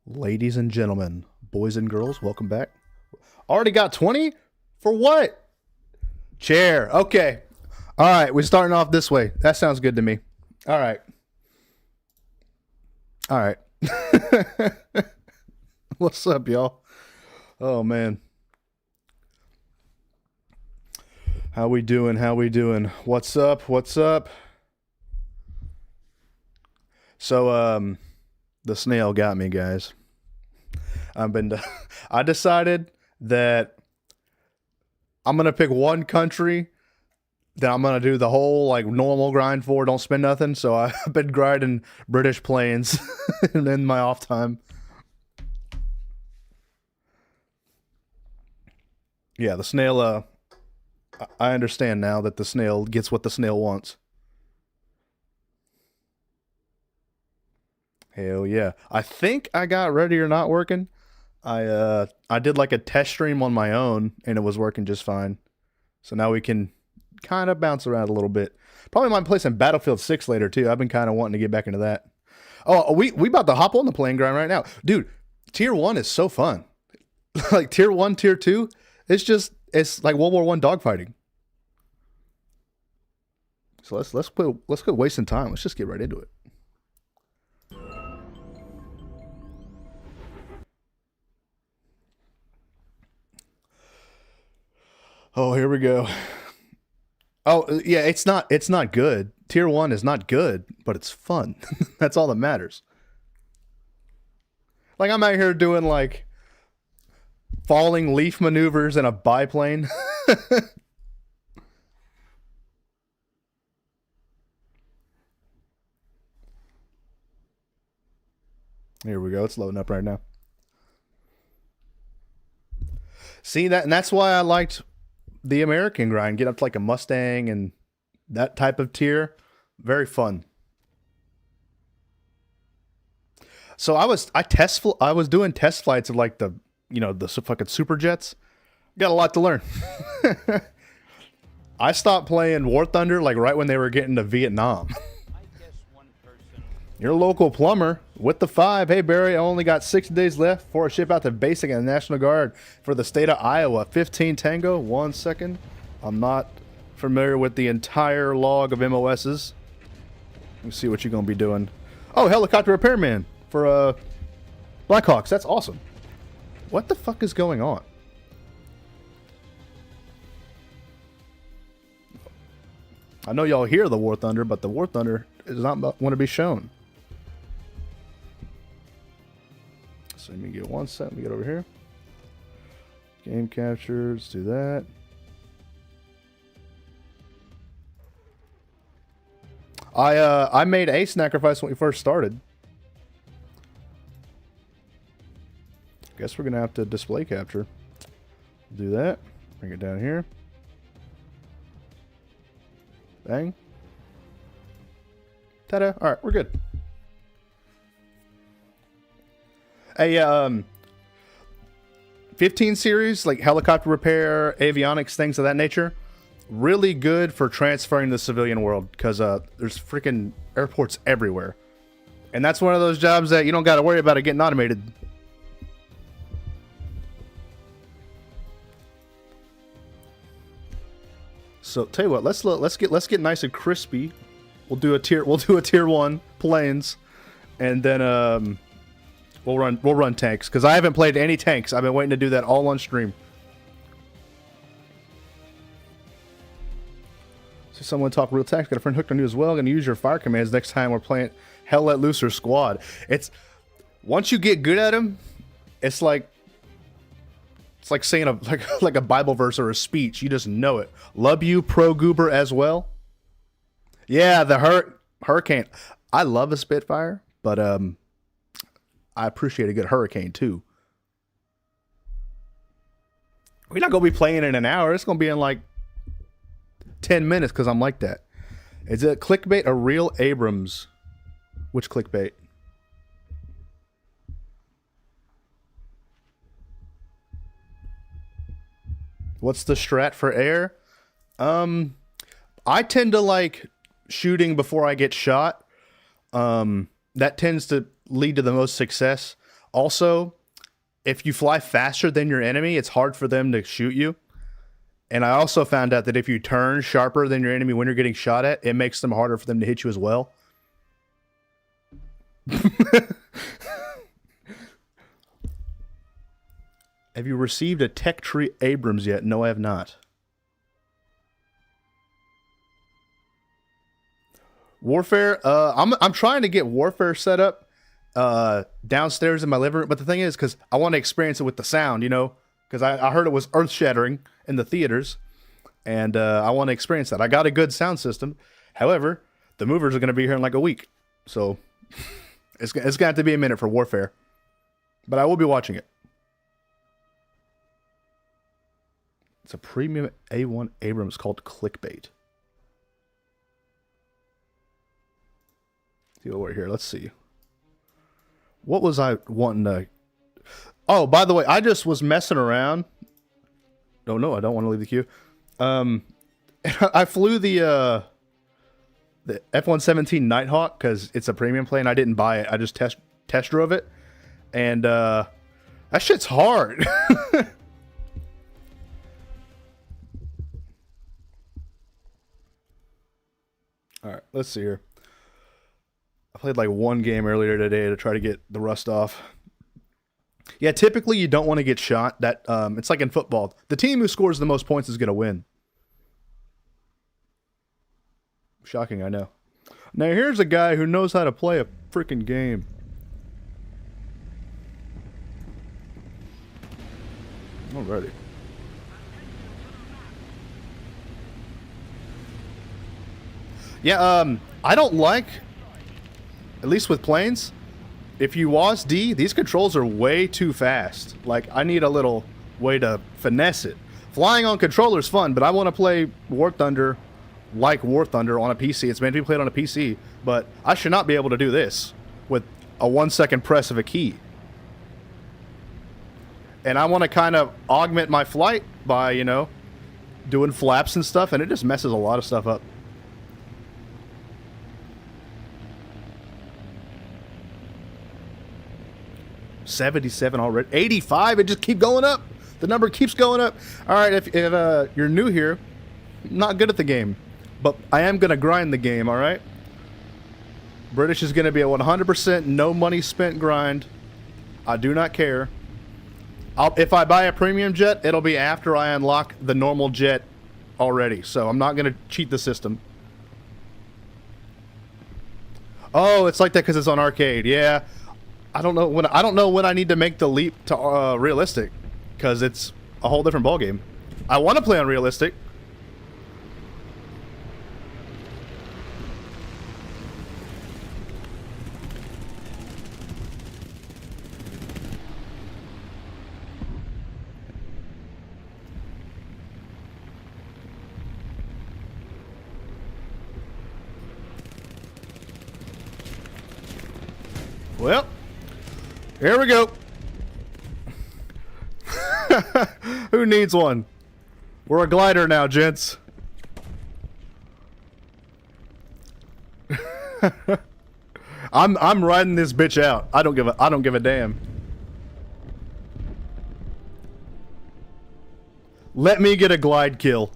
Ladies and gentlemen, boys and girls, welcome back. Already got 20? For what? Chair. Okay. All right, we're starting off this way. That sounds good to me. All right. All right. What's up, y'all? Oh, man. How we doing? How we doing? What's up? What's up? So, the snail got me, guys. I've been. I decided that I'm gonna pick one country that I'm gonna do the whole like normal grind for. Don't spend nothing. So I've been grinding British planes in my off time. Yeah, the snail. I understand now that the snail gets what the snail wants. Hell yeah! I think I got Ready or Not working. I did like a test stream on my own and it was working just fine. So now we can kind of bounce around a little bit. Probably might play some Battlefield 6 later too. I've been kind of wanting to get back into that. Oh, we about to hop on the plane grind right now. Dude, tier 1 is so fun. Like tier 1, tier 2, it's like World War 1 dogfighting. So let's quit wasting time. Let's just get right into it. Oh, here we go. Oh, yeah, it's not good. Tier 1 is not good, but it's fun. That's all that matters. Like I'm out here doing like falling leaf maneuvers in a biplane. Here we go. It's loading up right now. See that, and that's why I liked the American grind. Get up to like a Mustang and that type of tier. Very fun. So I was doing test flights of like the fucking super jets. Got a lot to learn. I stopped playing War Thunder like right when they were getting to Vietnam. Your local plumber with the 5. Hey, Barry, I only got 6 days left for a ship out to basic and the National Guard for the state of Iowa. 15 Tango. 1 second. I'm not familiar with the entire log of MOSs. Let me see what you're going to be doing. Oh, helicopter repairman for Blackhawks. That's awesome. What the fuck is going on? I know y'all hear the War Thunder, but the War Thunder is not want to be shown. So let me get 1 set. Let me get over here. Game capture. Let's do that. I made a sacrifice when we first started. Guess we're gonna have to display capture. Do that. Bring it down here. Bang. Ta-da. All right, we're good. A 15 series, like helicopter repair, avionics, things of that nature, really good for transferring to the civilian world because there's freaking airports everywhere. And that's one of those jobs that you don't got to worry about it getting automated. So tell you what, let's get nice and crispy. We'll do a tier 1 planes, and then we'll run tanks because I haven't played any tanks. I've been waiting to do that all on stream. So someone talk real tanks. Got a friend hooked on you as well. Gonna use your fire commands next time we're playing Hell Let Loose or Squad. It's once you get good at them, it's like saying like a Bible verse or a speech. You just know it. Love you, Pro Goober as well. Yeah, the Hurricane. I love a Spitfire, but I appreciate a good Hurricane too. We're not gonna be playing in an hour. It's gonna be in like 10 minutes because I'm like that. Is it clickbait or real Abrams? Which clickbait? What's the strat for air? I tend to like shooting before I get shot. That tends to lead to the most success. Also, if you fly faster than your enemy, it's hard for them to shoot you. And I also found out that if you turn sharper than your enemy when you're getting shot at, it makes them harder for them to hit you as well. Have you received a Tech Tree Abrams yet? No, I have not. Warfare, I'm trying to get Warfare set up downstairs in my living room, but the thing is, because I want to experience it with the sound, you know, because I heard it was earth-shattering in the theaters, and I want to experience that. I got a good sound system. However, the movers are going to be here in like a week, so it's going to have to be a minute for Warfare, but I will be watching it. It's a premium A1 Abrams called Clickbait. Over here, let's see. What was I wanting to... Oh, by the way, I just was messing around. Oh, no, I don't want to leave the queue. I flew the F-117 Nighthawk because it's a premium plane. I didn't buy it. I just test drove it. And that shit's hard. All right, let's see here. I played like one game earlier today to try to get the rust off. Yeah, typically you don't want to get shot. That it's like in football. The team who scores the most points is going to win. Shocking, I know. Now here's a guy who knows how to play a freaking game. Alrighty. Yeah, I don't like... At least with planes, if you WAS D, these controls are way too fast. Like, I need a little way to finesse it. Flying on controller is fun, but I want to play War Thunder like War Thunder on a PC. It's meant to be played on a PC, but I should not be able to do this with a 1-second press of a key. And I want to kind of augment my flight by, you know, doing flaps and stuff, and it just messes a lot of stuff up. $77 already. 85. It just keep going up. The number keeps going up. All right, if you're new here, not good at the game, but I am gonna grind the game. All right. British is gonna be a 100% no money spent grind. I do not care. If I buy a premium jet, it'll be after I unlock the normal jet already. So I'm not gonna cheat the system. Oh, it's like that because it's on arcade. Yeah. I don't know when I need to make the leap to realistic, because it's a whole different ballgame. I want to play on realistic. Well, here we go. Who needs one? We're a glider now, gents. I'm riding this bitch out. I don't give a damn. Let me get a glide kill.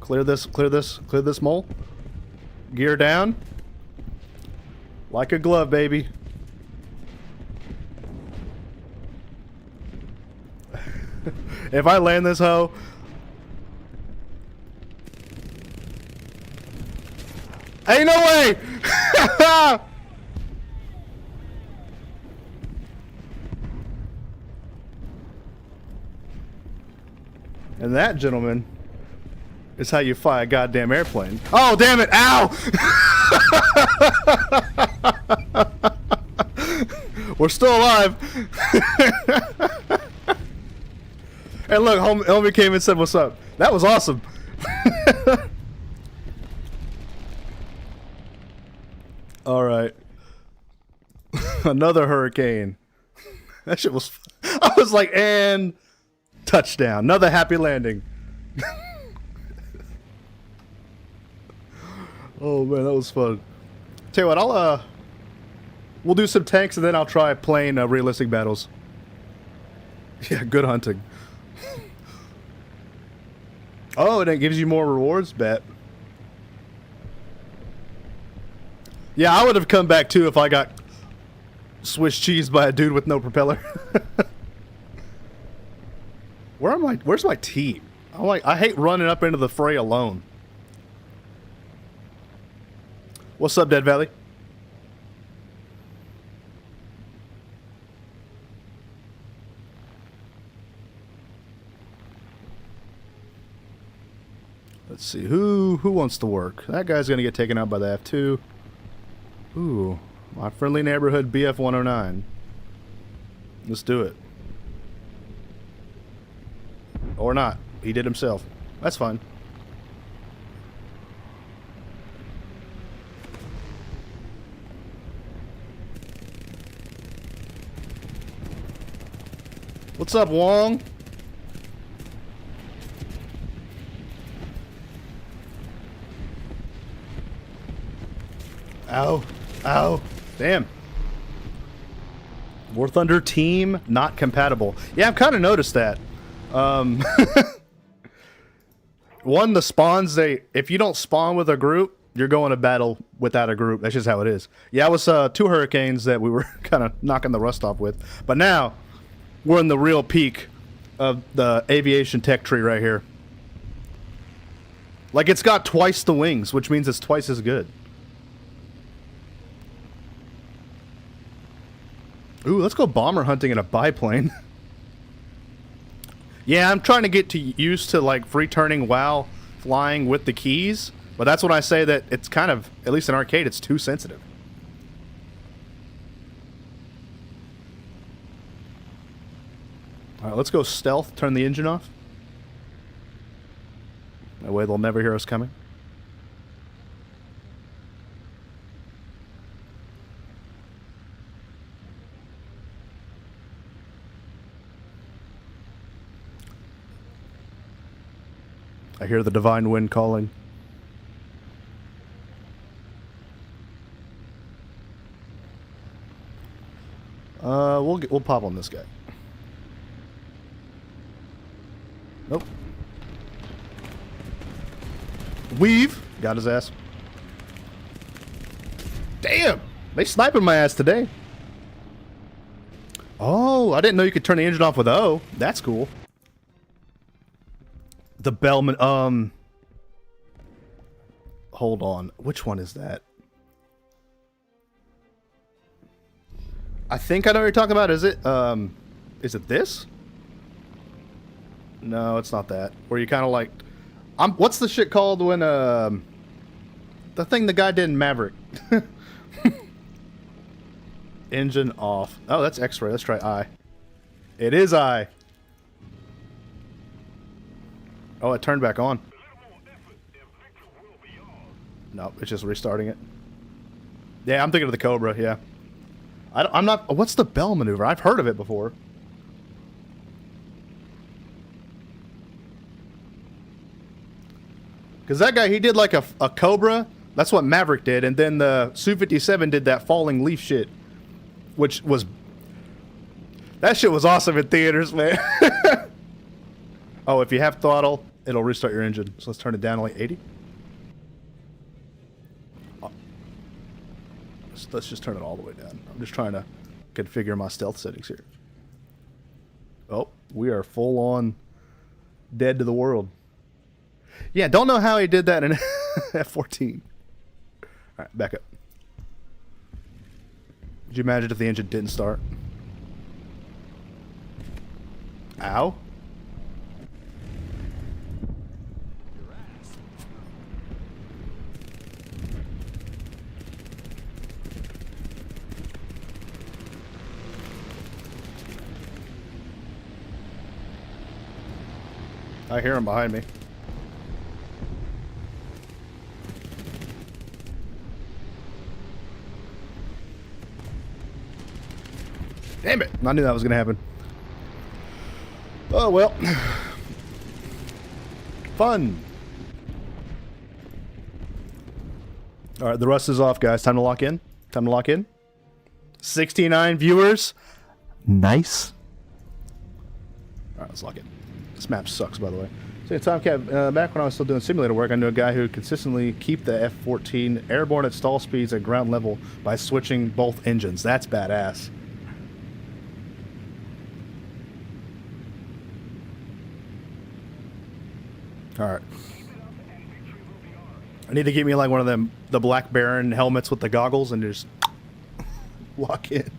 Clear this mole. Gear down. Like a glove, baby. If I land this hoe... Ain't no way! And that, gentlemen, is how you fly a goddamn airplane. Oh, damn it! Ow! We're still alive. And look, homie came and said, "What's up?" That was awesome. All right. Another hurricane. That shit was... I was like, and... touchdown. Another happy landing. Oh, man, that was fun. Tell you what, we'll do some tanks, and then I'll try playing realistic battles. Yeah, good hunting. Oh, and it gives you more rewards? Bet. Yeah, I would have come back, too, if I got Swiss cheese by a dude with no propeller. Where's my team? I hate running up into the fray alone. What's up, Dead Valley? Let's see, who wants to work? That guy's gonna get taken out by the F2. Ooh, my friendly neighborhood BF 109. Let's do it. Or not. He did himself. That's fine. What's up, Wong? Ow. Ow. Damn. War Thunder team not compatible. Yeah, I've kind of noticed that. One, the spawns, if you don't spawn with a group, you're going to battle without a group. That's just how it is. Yeah, it was 2 hurricanes that we were kind of knocking the rust off with. But now, we're in the real peak of the aviation tech tree right here. Like, it's got twice the wings, which means it's twice as good. Ooh, let's go bomber hunting in a biplane. Yeah, I'm trying to get used to, like, free turning while flying with the keys. But that's when I say that it's kind of, at least in arcade, it's too sensitive. Alright, let's go stealth, turn the engine off. That way they'll never hear us coming. I hear the divine wind calling. We'll pop on this guy. Nope. Weave got his ass. Damn, they sniping my ass today. Oh, I didn't know you could turn the engine off with O. That's cool. The Bellman, hold on. Which one is that? I think I know what you're talking about. Is it this? No, it's not that. Where you kind of like, what's the shit called when, the thing the guy did in Maverick? Engine off. Oh, that's X-ray. Let's try I. It is I. Oh, it turned back on. Nope, it's just restarting it. Yeah, I'm thinking of the Cobra, yeah. I'm not... What's the bell maneuver? I've heard of it before. Because that guy, he did like a Cobra. That's what Maverick did. And then the Su-57 did that falling leaf shit. Which was... That shit was awesome in theaters, man. Oh, if you have throttle, it'll restart your engine. So let's turn it down to like 80. Oh. Let's just turn it all the way down. I'm just trying to configure my stealth settings here. Oh, we are full on dead to the world. Yeah, don't know how he did that in F-14. Alright, back up. Could you imagine if the engine didn't start? Ow. I hear him behind me. Damn it. I knew that was going to happen. Oh, well. Fun. All right, the rust is off, guys. Time to lock in. Time to lock in. 69 viewers. Nice. All right, let's lock in. This map sucks, by the way. So, Tomcat, back when I was still doing simulator work, I knew a guy who would consistently keep the F-14 airborne at stall speeds at ground level by switching both engines. That's badass. All right. I need to get me like one of them, the Black Baron helmets with the goggles, and just lock in.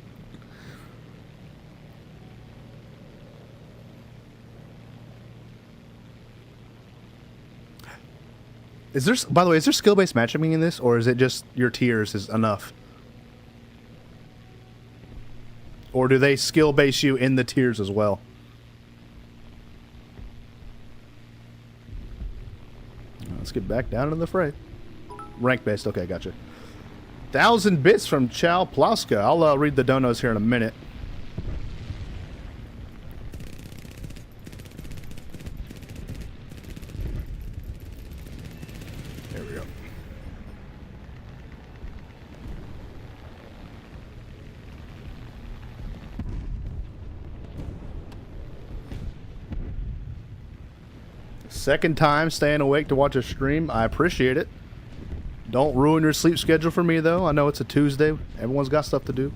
Is there, by the way, is there skill-based matchmaking in this, or is it just your tiers is enough? Or do they skill-base you in the tiers as well? Let's get back down into the fray. Rank-based, okay, gotcha. 1,000 bits from Chow Plowska. I'll read the donos here in a minute. There we go. Second time staying awake to watch a stream. I appreciate it. Don't ruin your sleep schedule for me, though. I know it's a Tuesday. Everyone's got stuff to do.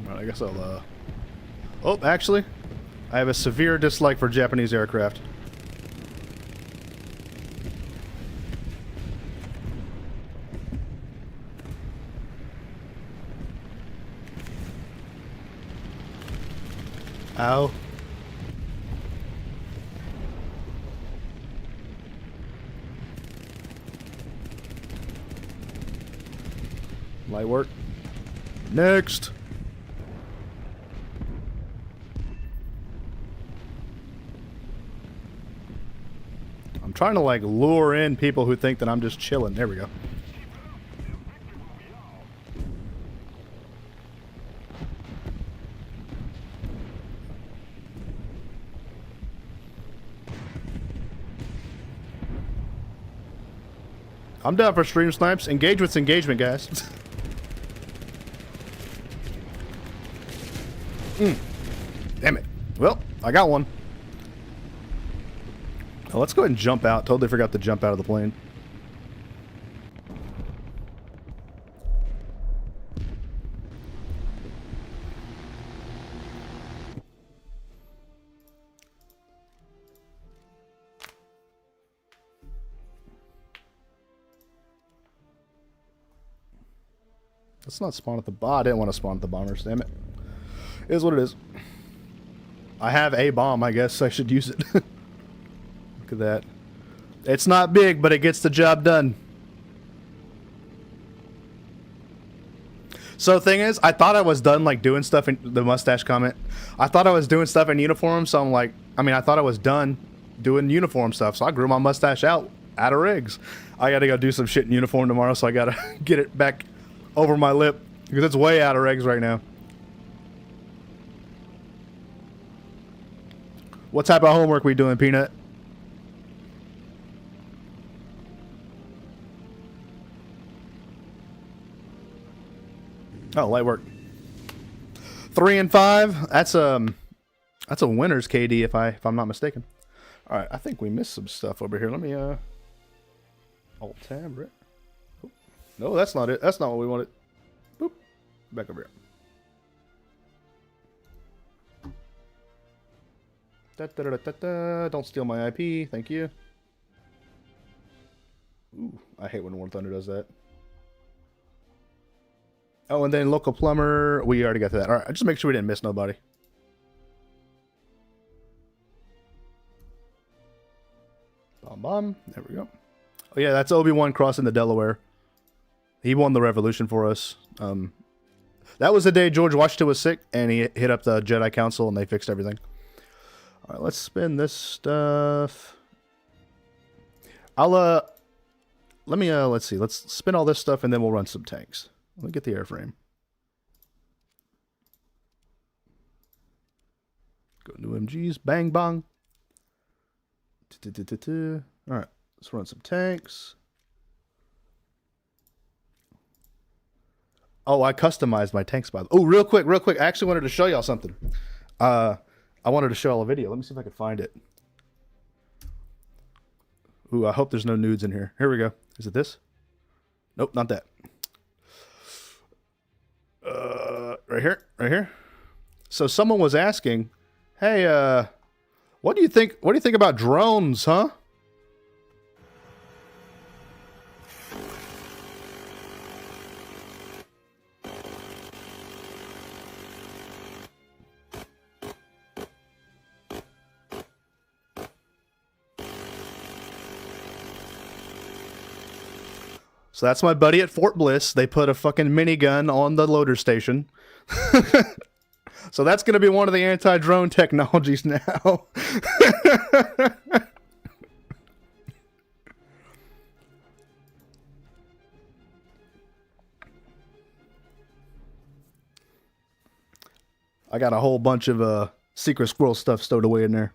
Alright, I guess I'll, Oh, actually, I have a severe dislike for Japanese aircraft. Ow. Light work. Next. I'm trying to like lure in people who think that I'm just chilling. There we go. I'm down for stream snipes. Engagement's engagement, guys. Damn it. Well, I got one. Oh, let's go ahead and jump out. Totally forgot to jump out of the plane. Let's not spawn at the bomb. I didn't want to spawn at the bombers, damn it. It is what it is. I have a bomb, I guess I should use it. Look at that. It's not big, but it gets the job done. So the thing is, I thought I was done like doing stuff in the mustache comment. I thought I was doing stuff in uniform, so I'm like, I thought I was done doing uniform stuff, so I grew my mustache out of rigs. I gotta go do some shit in uniform tomorrow, so I gotta get it back over my lip because it's way out of regs right now. What type of homework we doing, Peanut? Oh, light work. 3 and 5. That's a winner's KD if I'm not mistaken. All right, I think we missed some stuff over here. Let me alt tab, right? No, that's not it. That's not what we wanted. Boop. Back over here. Da, da, da, da, da. Don't steal my IP. Thank you. Ooh, I hate when War Thunder does that. Oh, and then local plumber. We already got to that. All right, just make sure we didn't miss nobody. Bomb, bomb. There we go. Oh, yeah, that's Obi-Wan crossing the Delaware. He won the revolution for us. That was the day George Washington was sick, and he hit up the Jedi Council, and they fixed everything. All right, let's spin this stuff. I'll let me let's see. Let's spin all this stuff and then we'll run some tanks. Let me get the airframe. Go new MGs. Bang bang. All right, let's run some tanks. Oh, I customized my tanks by the. Oh, real quick. I actually wanted to show y'all something. I wanted to show y'all a video. Let me see if I can find it. Ooh, I hope there's no nudes in here. Here we go. Is it this? Nope, not that. Right here, right here. So someone was asking, "Hey, what do you think? What do you think about drones, huh?" So that's my buddy at Fort Bliss. They put a fucking minigun on the loader station. So that's going to be one of the anti-drone technologies now. I got a whole bunch of secret squirrel stuff stowed away in there.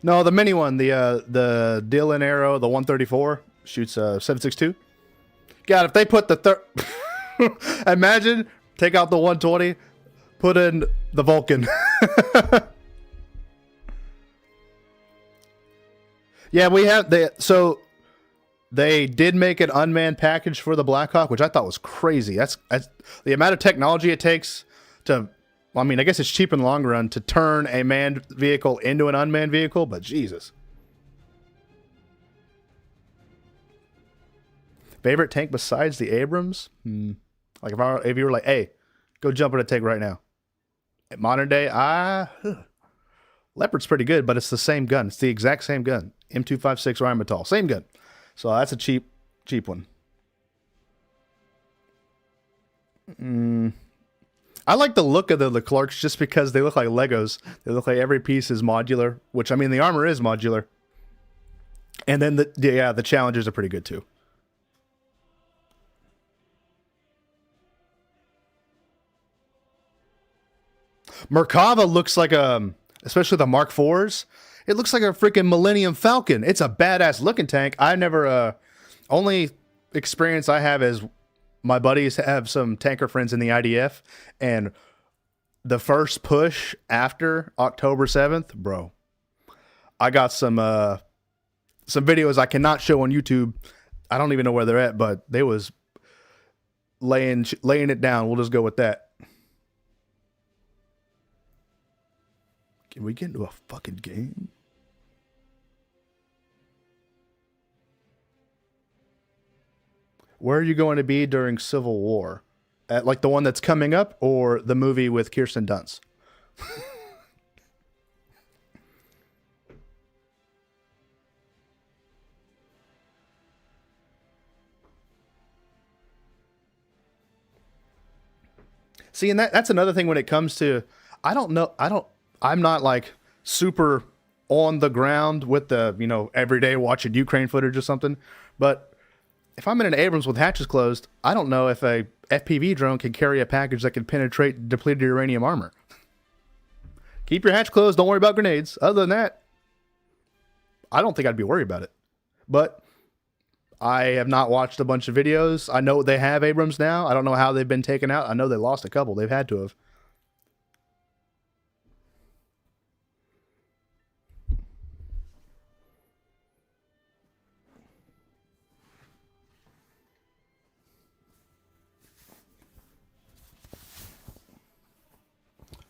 No, the mini one, the Dylan Arrow, the 134 shoots 7.62. God, if they put the imagine take out the 120, put in the Vulcan. Yeah, we have so they did make an unmanned package for the Blackhawk, which I thought was crazy. That's the amount of technology it takes to. Well, I mean, I guess it's cheap in the long run to turn a manned vehicle into an unmanned vehicle, but Jesus. Favorite tank besides the Abrams? Like if you were like, hey, go jump in a tank right now. At modern day, Leopard's pretty good, but it's the same gun. It's the exact same gun. M256 Rheinmetall. Same gun. So that's a cheap one. I like the look of the Leclercs just because they look like Legos. They look like every piece is modular, which, I mean, the armor is modular. And then the Challengers are pretty good too. Merkava looks like especially the Mark IVs, it looks like a freaking Millennium Falcon. It's a badass looking tank. I never, only experience I have is my buddies have some tanker friends in the IDF, and the first push after October 7th, bro, I got some videos I cannot show on YouTube. I don't even know where they're at, but they was laying it down. We'll just go with that. Can we get into a fucking game? Where are you going to be during Civil War? At like the one that's coming up or the movie with Kirsten Dunst? See, and that's another thing when it comes to, I'm not like super on the ground with the, every day watching Ukraine footage or something, but if I'm in an Abrams with hatches closed, I don't know if a FPV drone can carry a package that can penetrate depleted uranium armor. Keep your hatch closed. Don't worry about grenades. Other than that, I don't think I'd be worried about it. But I have not watched a bunch of videos. I know they have Abrams now. I don't know how they've been taken out. I know they lost a couple. They've had to have.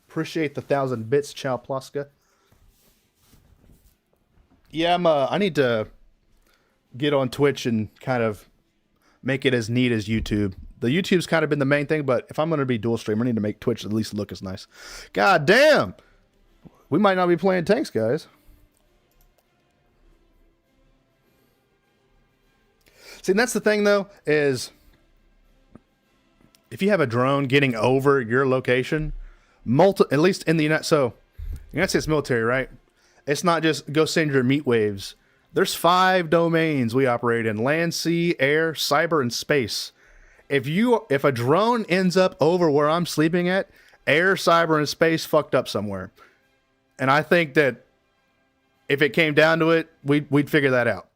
Appreciate the 1,000 bits, Chow Pluska. Yeah, I need to get on Twitch and kind of make it as neat as YouTube. The YouTube's kind of been the main thing, but if I'm going to be dual stream, I need to make Twitch at least look as nice. God damn! We might not be playing tanks, guys. See, and that's the thing, though, is if you have a drone getting over your location, at least in the United States military, right? It's not just go send your meat waves. There's 5 domains we operate in: land, sea, air, cyber, and space. If a drone ends up over where I'm sleeping at, air, cyber, and space fucked up somewhere. And I think that if it came down to it, we'd figure that out.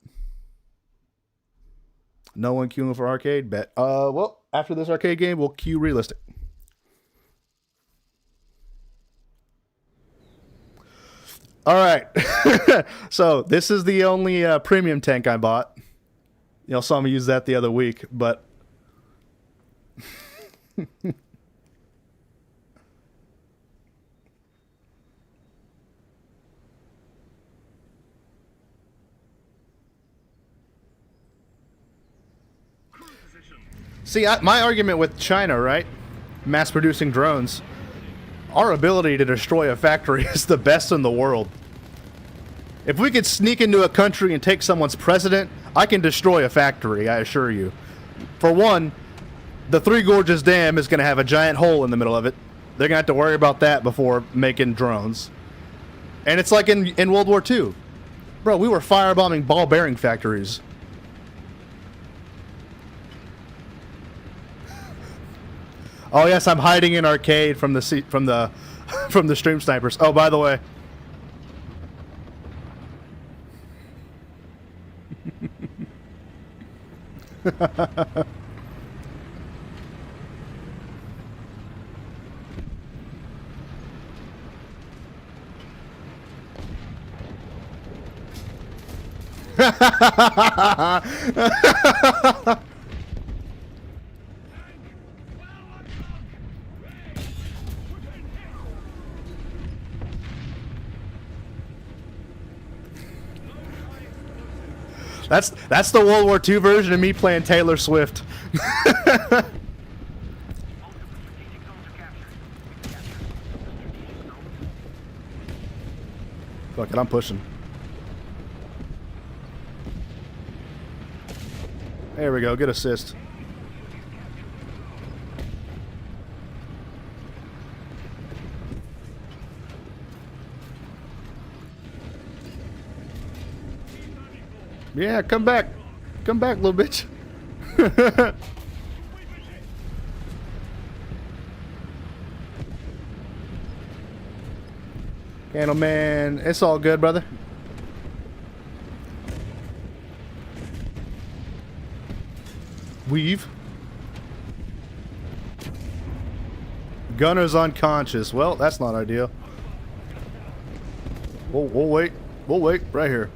No one queuing for arcade? Bet. Well, after this arcade game, we'll queue realistic. All right. So this is the only premium tank I bought. Y'all saw me use that the other week, but see, my argument with China, right? Mass producing drones. Our ability to destroy a factory is the best in the world. If we could sneak into a country and take someone's president, I can destroy a factory, I assure you. For one, the Three Gorges Dam is going to have a giant hole in the middle of it. They're going to have to worry about that before making drones. And it's like in World War II. Bro, we were firebombing ball bearing factories. Oh yes, I'm hiding in arcade from the stream snipers. Oh, by the way. That's the World War II version of me playing Taylor Swift. Fuck it, I'm pushing. There we go, good assist. Yeah, come back. Come back, little bitch. Candleman, it's all good, brother. Weave. Gunner's unconscious. Well, that's not ideal. We'll wait. We'll wait right here.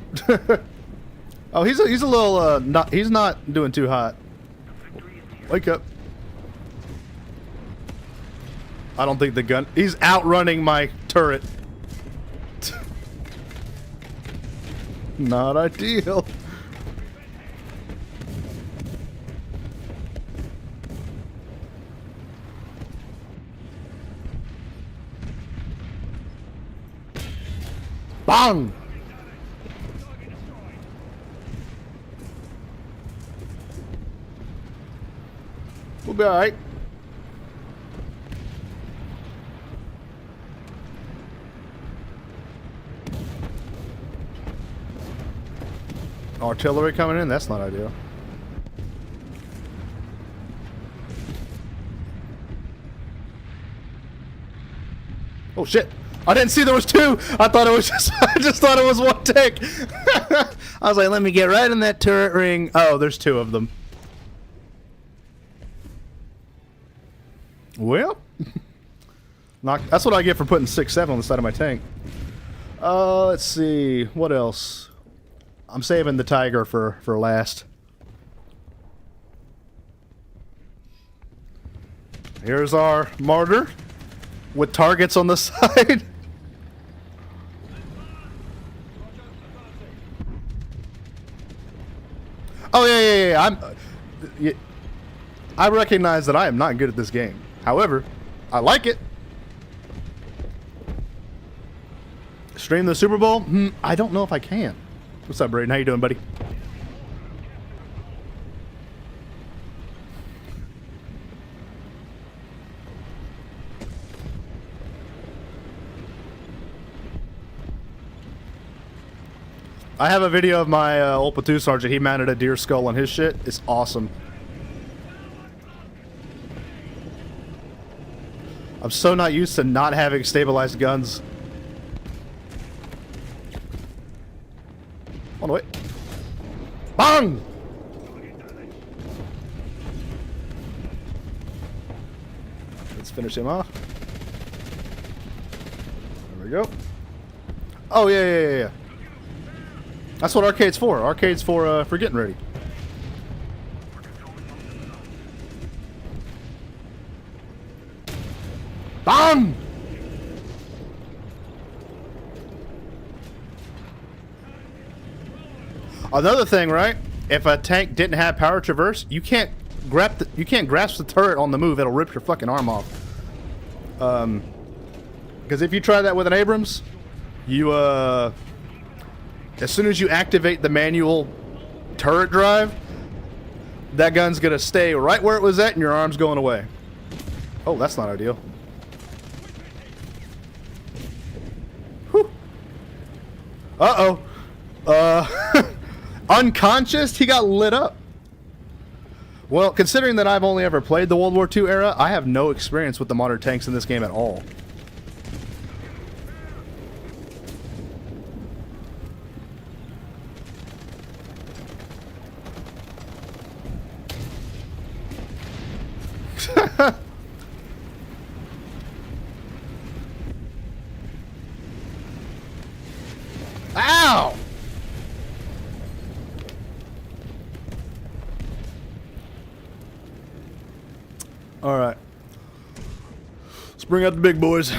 Oh, he's a little he's not doing too hot. Wake up. I don't think the gun, he's outrunning my turret. Not ideal. Bang! We'll be alright. Artillery coming in? That's not ideal. Oh shit! I didn't see there was 2! I thought it was just I just thought it was 1 tank. I was like, let me get right in that turret ring. Oh, there's 2 of them. Well, that's what I get for putting 6-7 on the side of my tank. Let's see. What else? I'm saving the Tiger for last. Here's our Martyr with targets on the side. Oh, yeah. I recognize that I am not good at this game. However, I like it. Stream the Super Bowl? I don't know if I can. What's up, Braden? How you doing, buddy? I have a video of my old platoon sergeant. He mounted a deer skull on his shit. It's awesome. I'm so not used to not having stabilized guns. On the way. Bang! Let's finish him off. There we go. Oh, yeah. That's what arcade's for. Arcade's for getting ready. Bang! Another thing, right? If a tank didn't have power traverse, you can't grasp the turret on the move. It'll rip your fucking arm off. Because if you try that with an Abrams, you as soon as you activate the manual turret drive, that gun's gonna stay right where it was at, and your arm's going away. Oh, that's not ideal. Whew. Uh-oh. Unconscious? He got lit up. Well, considering that I've only ever played the World War II era, I have no experience with the modern tanks in this game at all. Ow! Alright. Let's bring out the big boys.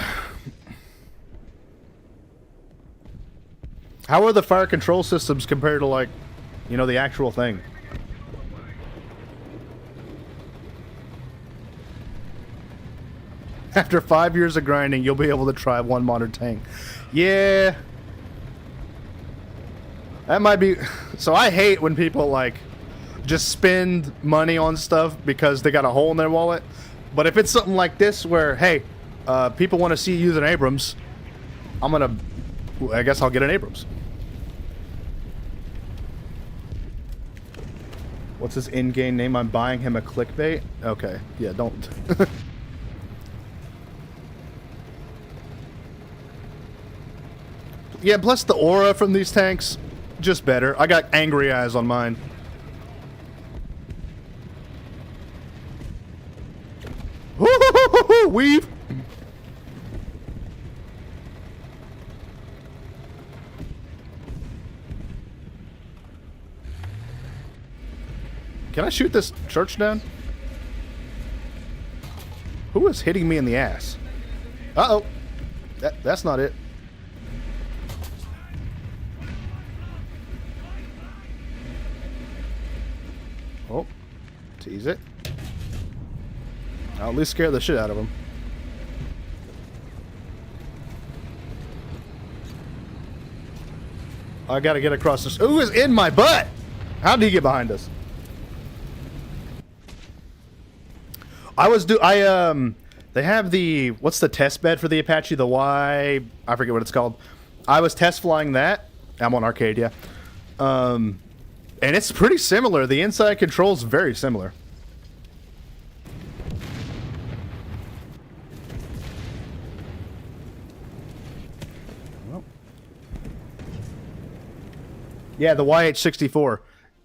How are the fire control systems compared to, like, you know, the actual thing? After 5 years of grinding, you'll be able to try one modern tank. Yeah. That might be... So I hate when people, like, just spend money on stuff because they got a hole in their wallet. But if it's something like this where, hey, people want to see you use an Abrams, I guess I'll get an Abrams. What's his in-game name? I'm buying him a clickbait? Okay. Yeah, don't. Yeah, plus the aura from these tanks, just better. I got angry eyes on mine. Weave! Can I shoot this church down? Who is hitting me in the ass? Uh-oh. That's not it. Oh. Tease it. I'll at least scare the shit out of him. I gotta get across this. Who is in my butt? How did he get behind us? They have the, what's the test bed for the Apache? The I forget what it's called. I was test flying that. I'm on arcade, yeah. And it's pretty similar. The inside control's very similar. Yeah, the YH-64.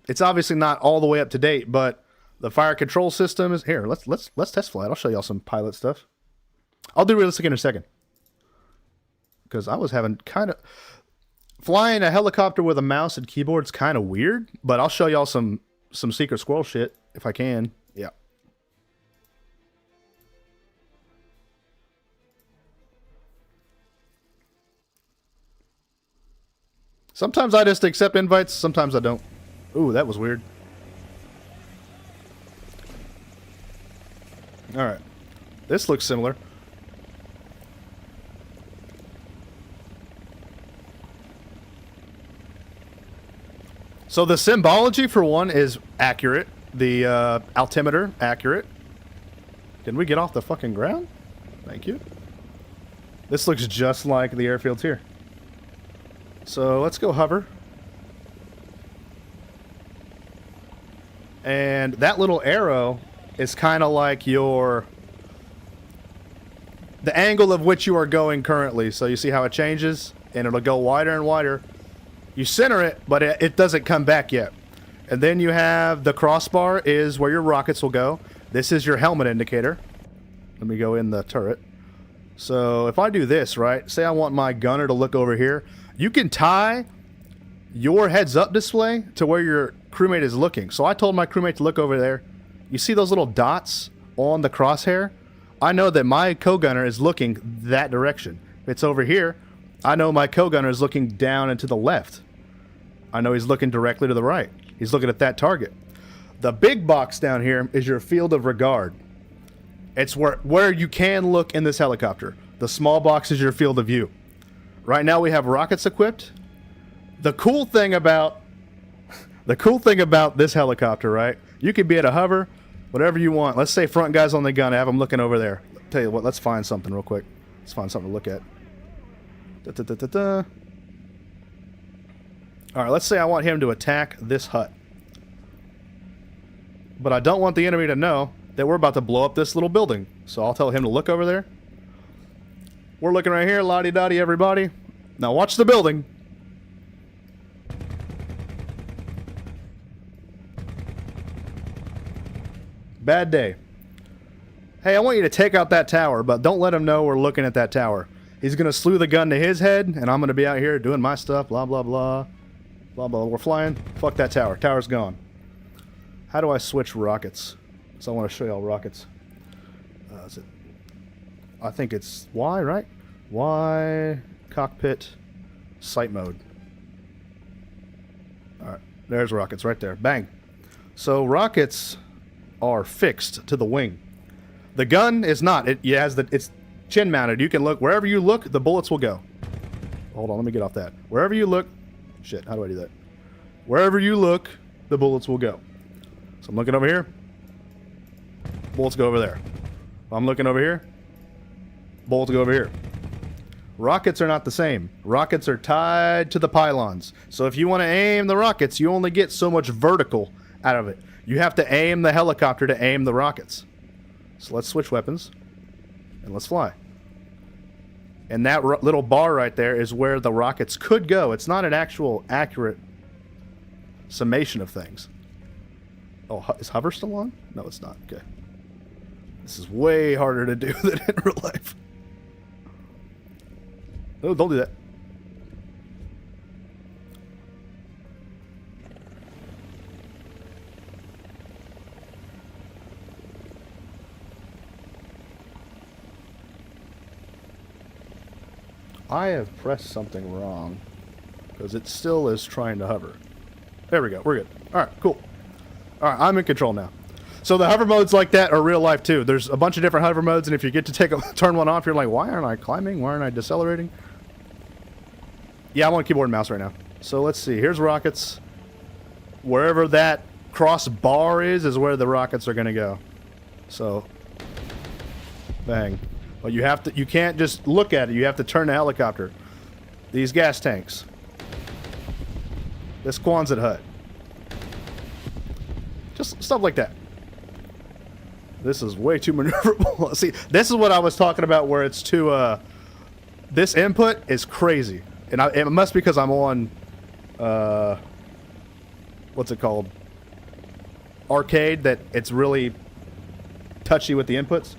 It's obviously not all the way up to date, but the fire control system is here. Let's test fly it. I'll show y'all some pilot stuff. I'll do realistic in a second, because I was having kind of flying a helicopter with a mouse and keyboard's kind of weird. But I'll show y'all some secret squirrel shit if I can. Yeah. Sometimes I just accept invites, sometimes I don't. Ooh, that was weird. Alright. This looks similar. So the symbology, for one, is accurate. The altimeter, accurate. Can we get off the fucking ground? Thank you. This looks just like the airfields here. So let's go hover. And that little arrow is kind of like the angle of which you are going currently. So you see how it changes, and it'll go wider and wider. You center it, but it doesn't come back yet. And then you have the crossbar is where your rockets will go. This is your helmet indicator. Let me go in the turret. So if I do this, right, say I want my gunner to look over here, you can tie your heads-up display to where your crewmate is looking. So I told my crewmate to look over there. You see those little dots on the crosshair? I know that my co-gunner is looking that direction. If it's over here, I know my co-gunner is looking down and to the left. I know he's looking directly to the right. He's looking at that target. The big box down here is your field of regard. It's where you can look in this helicopter. The small box is your field of view. Right now we have rockets equipped. The cool thing about this helicopter, right? You could be at a hover, whatever you want. Let's say front guy's on the gun. I have him looking over there. Tell you what, let's find something real quick. Let's find something to look at. All right, let's say I want him to attack this hut. But I don't want the enemy to know that we're about to blow up this little building. So I'll tell him to look over there. We're looking right here, lottie-dottie, everybody. Now watch the building. Bad day. Hey, I want you to take out that tower, but don't let him know we're looking at that tower. He's going to slew the gun to his head, and I'm going to be out here doing my stuff, blah, blah, blah. Blah, blah, we're flying. Fuck that tower. Tower's gone. How do I switch rockets? So I want to show y'all rockets. Is it? I think it's Y, right? Y, cockpit, sight mode. Alright, there's rockets right there. Bang. So rockets are fixed to the wing. The gun is not. It's chin mounted. You can look. Wherever you look, the bullets will go. Hold on, let me get off that. Wherever you look... Shit, how do I do that? Wherever you look, the bullets will go. So I'm looking over here. Bullets go over there. If I'm looking over here, bullets go over here. Rockets are not the same. Rockets are tied to the pylons. So if you want to aim the rockets, you only get so much vertical out of it. You have to aim the helicopter to aim the rockets. So let's switch weapons. And let's fly. And that little bar right there is where the rockets could go. It's not an actual accurate summation of things. Oh, is hover still on? No, it's not. Okay. This is way harder to do than in real life. Oh, don't do that. I have pressed something wrong because it still is trying to hover. There we go. We're good. All right, cool. All right, I'm in control now. So the hover modes like that are real life too. There's a bunch of different hover modes, and if you get to turn one off, you're like, why aren't I climbing? Why aren't I decelerating? Yeah, I'm on keyboard and mouse right now. So let's see. Here's rockets. Wherever that cross bar is where the rockets are going to go. So, bang. But you can't just look at it. You have to turn the helicopter. These gas tanks. This Quonset hut. Just stuff like that. This is way too maneuverable. See, this is what I was talking about where it's too, this input is crazy. And it must be because I'm on, what's it called? Arcade, that it's really touchy with the inputs.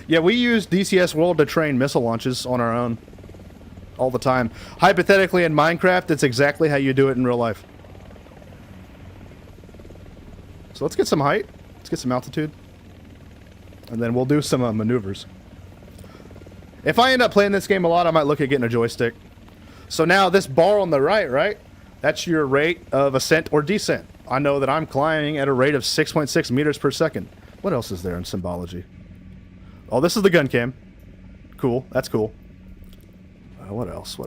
Yeah, we use DCS World to train missile launches on our own all the time. Hypothetically, in Minecraft, it's exactly how you do it in real life. So let's get some height. Let's get some altitude. And then we'll do some maneuvers. If I end up playing this game a lot, I might look at getting a joystick. So now this bar on the right? That's your rate of ascent or descent. I know that I'm climbing at a rate of 6.6 meters per second. What else is there in symbology? Oh, this is the gun cam. Cool. That's cool. What else?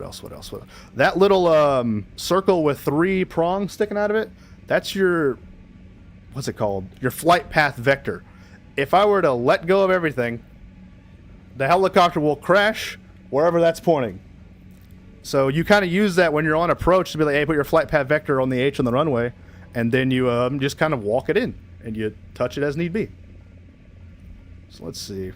That little circle with 3 prongs sticking out of it, that's your... What's it called? Your flight path vector. If I were to let go of everything, the helicopter will crash wherever that's pointing. So you kind of use that when you're on approach to be like, hey, put your flight path vector on the H on the runway, and then you just kind of walk it in, and you touch it as need be. So let's see.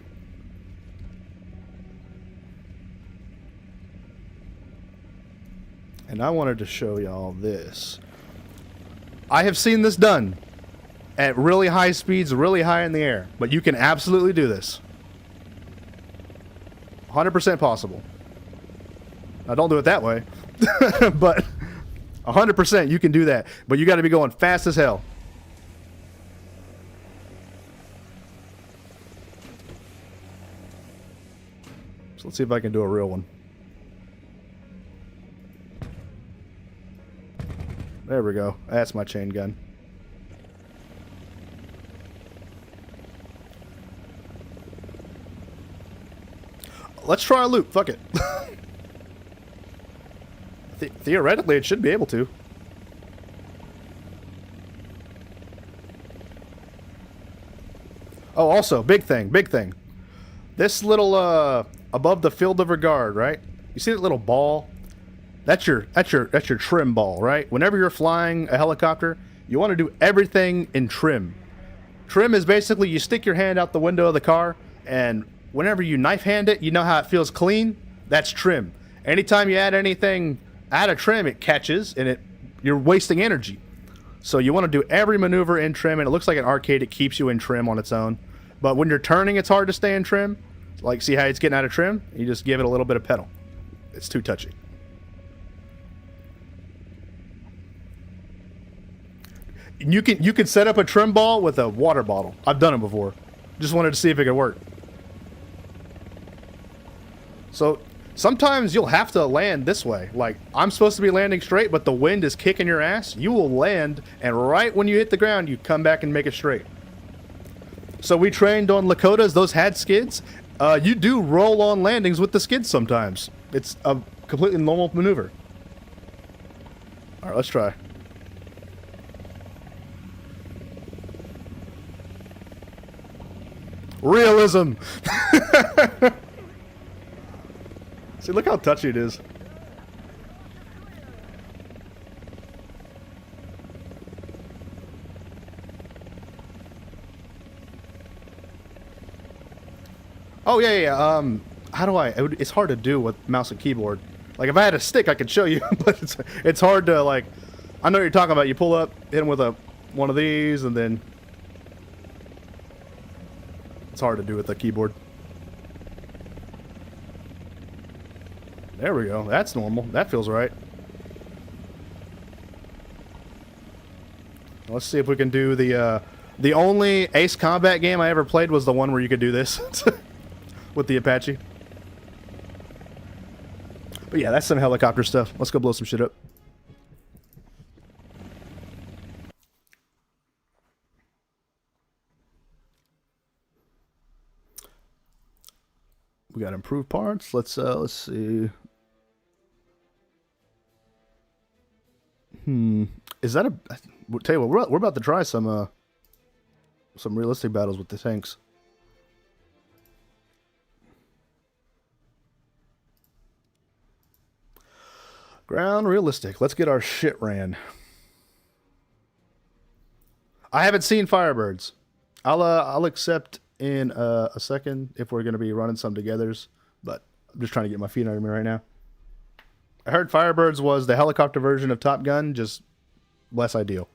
And I wanted to show y'all this. I have seen this done at really high speeds, really high in the air, but you can absolutely do this. 100% possible. Now don't do it that way, but 100% you can do that, but you got to be going fast as hell. So let's see if I can do a real one. There we go. That's my chain gun. Let's try a loop. Fuck it. Theoretically, it should be able to. Oh, also, big thing, big thing. This little, above the field of regard, right? You see that little ball? That's your trim ball, right? Whenever you're flying a helicopter, you want to do everything in trim. Trim is basically you stick your hand out the window of the car, and whenever you knife hand it, you know how it feels clean? That's trim. Anytime you add anything out of trim, it catches, and you're wasting energy. So you want to do every maneuver in trim, and it looks like an arcade. It keeps you in trim on its own. But when you're turning, it's hard to stay in trim. Like, see how it's getting out of trim? You just give it a little bit of pedal. It's too touchy. You can set up a trim ball with a water bottle. I've done it before. Just wanted to see if it could work. So sometimes you'll have to land this way. Like, I'm supposed to be landing straight, but the wind is kicking your ass. You will land, and right when you hit the ground, you come back and make it straight. So we trained on Lakotas. Those had skids. You do roll on landings with the skids sometimes. It's a completely normal maneuver. All right, let's try. Realism. See, look how touchy it is. Oh yeah. How do it's hard to do with mouse and keyboard. Like, if I had a stick, I could show you, but it's hard to, like. I know what you're talking about. You pull up, hit him with one of these, and then it's hard to do with the keyboard. There we go. That's normal. That feels right. Let's see if we can do the only Ace Combat game I ever played was the one where you could do this with the Apache. But yeah, that's some helicopter stuff. Let's go blow some shit up. We got improved parts. Let's see. Is that tell you what, we're about to try some realistic battles with the tanks. Ground realistic. Let's get our shit ran. I haven't seen Firebirds. I'll accept in a second if we're going to be running some togethers, but I'm just trying to get my feet under me right now. I heard Firebirds was the helicopter version of Top Gun, just less ideal.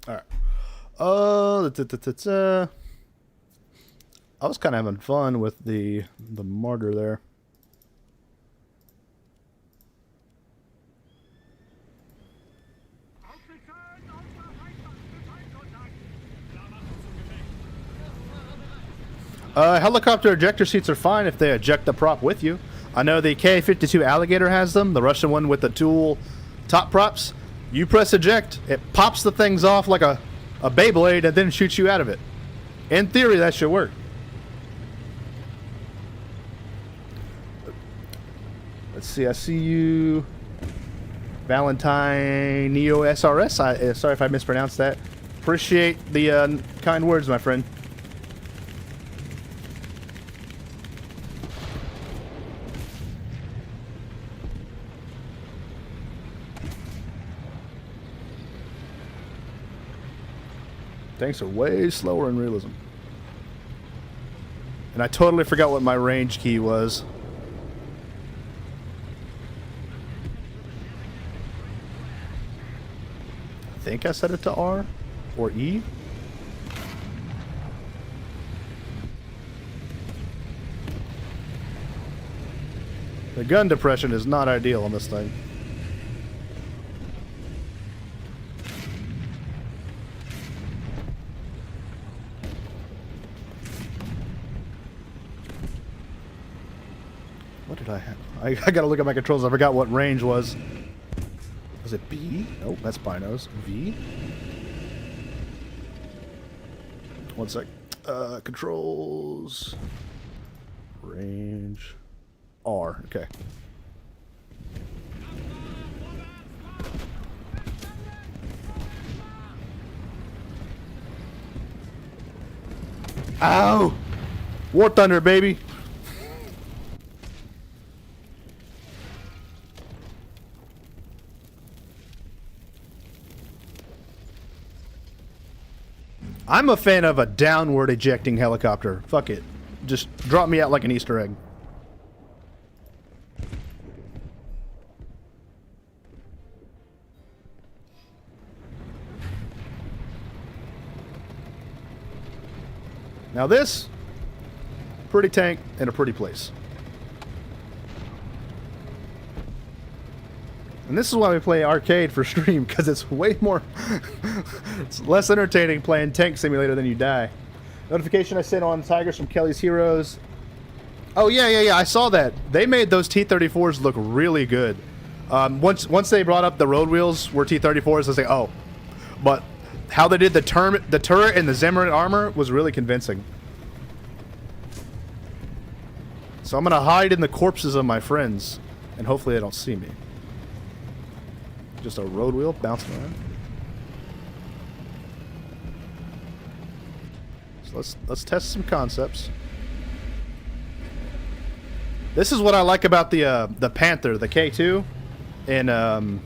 All right. I was kind of having fun with the martyr there. Helicopter ejector seats are fine if they eject the prop with you. I know the K-52 Alligator has them, the Russian one with the dual top props. You press eject, it pops the things off like a Beyblade and then shoots you out of it. In theory, that should work. Let's see. I see you. Valentine Neo SRS. Sorry if I mispronounced that. Appreciate the kind words, my friend. Tanks are way slower in realism. And I totally forgot what my range key was. I think I set it to R or E. The gun depression is not ideal on this thing. What did I have? I gotta look at my controls. I forgot what range was. Was it B? Nope, that's binos. V? One sec. Controls. Range. R. Okay. Ow! War Thunder, baby! I'm a fan of a downward ejecting helicopter. Fuck it. Just drop me out like an Easter egg. Now this, pretty tank in a pretty place. And this is why we play arcade for stream, because it's way more... it's less entertaining playing Tank Simulator than you die. Notification I sent on Tigers from Kelly's Heroes. Oh, yeah, I saw that. They made those T-34s look really good. Once they brought up the road wheels were T-34s, I was like, oh. But how they did the turret and the Zimmerit armor was really convincing. So I'm going to hide in the corpses of my friends, and hopefully they don't see me. Just a road wheel bouncing around. So let's test some concepts. This is what I like about the Panther, the K2 in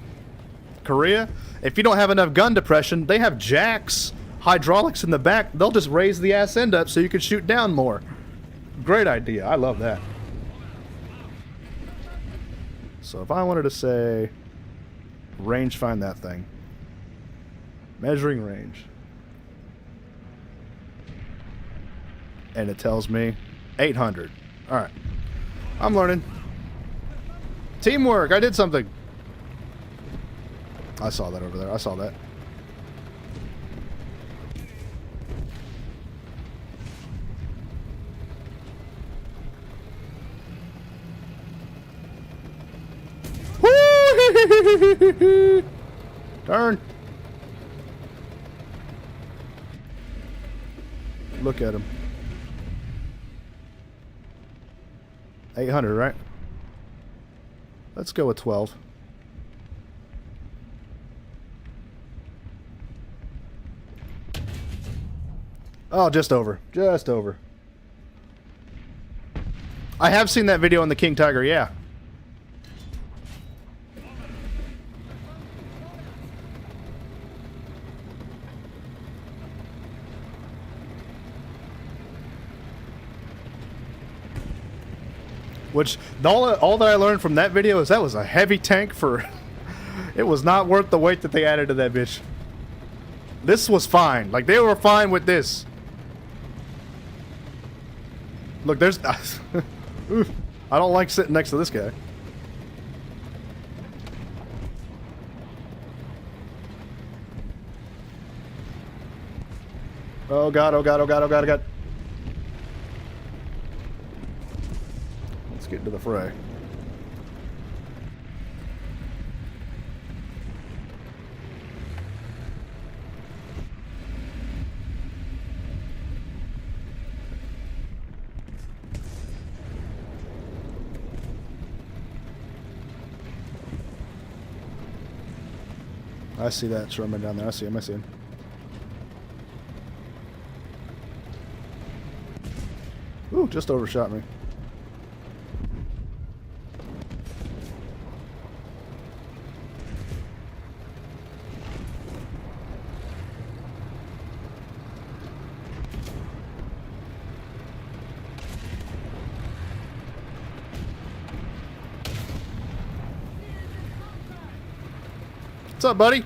Korea. If you don't have enough gun depression, they have jacks, hydraulics in the back. They'll just raise the ass end up so you can shoot down more. Great idea. I love that. So if I wanted to say range, find that thing. Measuring range. And it tells me 800. Alright. I'm learning. Teamwork. I did something. I saw that over there. I saw that. Turn. Look at him. 800, right? Let's go with 12. Oh, just over. Just over. I have seen that video on the King Tiger, yeah. Which, all that I learned from that video is that was a heavy tank for... It was not worth the weight that they added to that bitch. This was fine. Like, they were fine with this. Look, there's... Oof. I don't like sitting next to this guy. Oh god, oh god, oh god, oh god, oh god. Let's get into the fray. I see that Sherman down there. I see him. I see him. Ooh, just overshot me. What's up, buddy?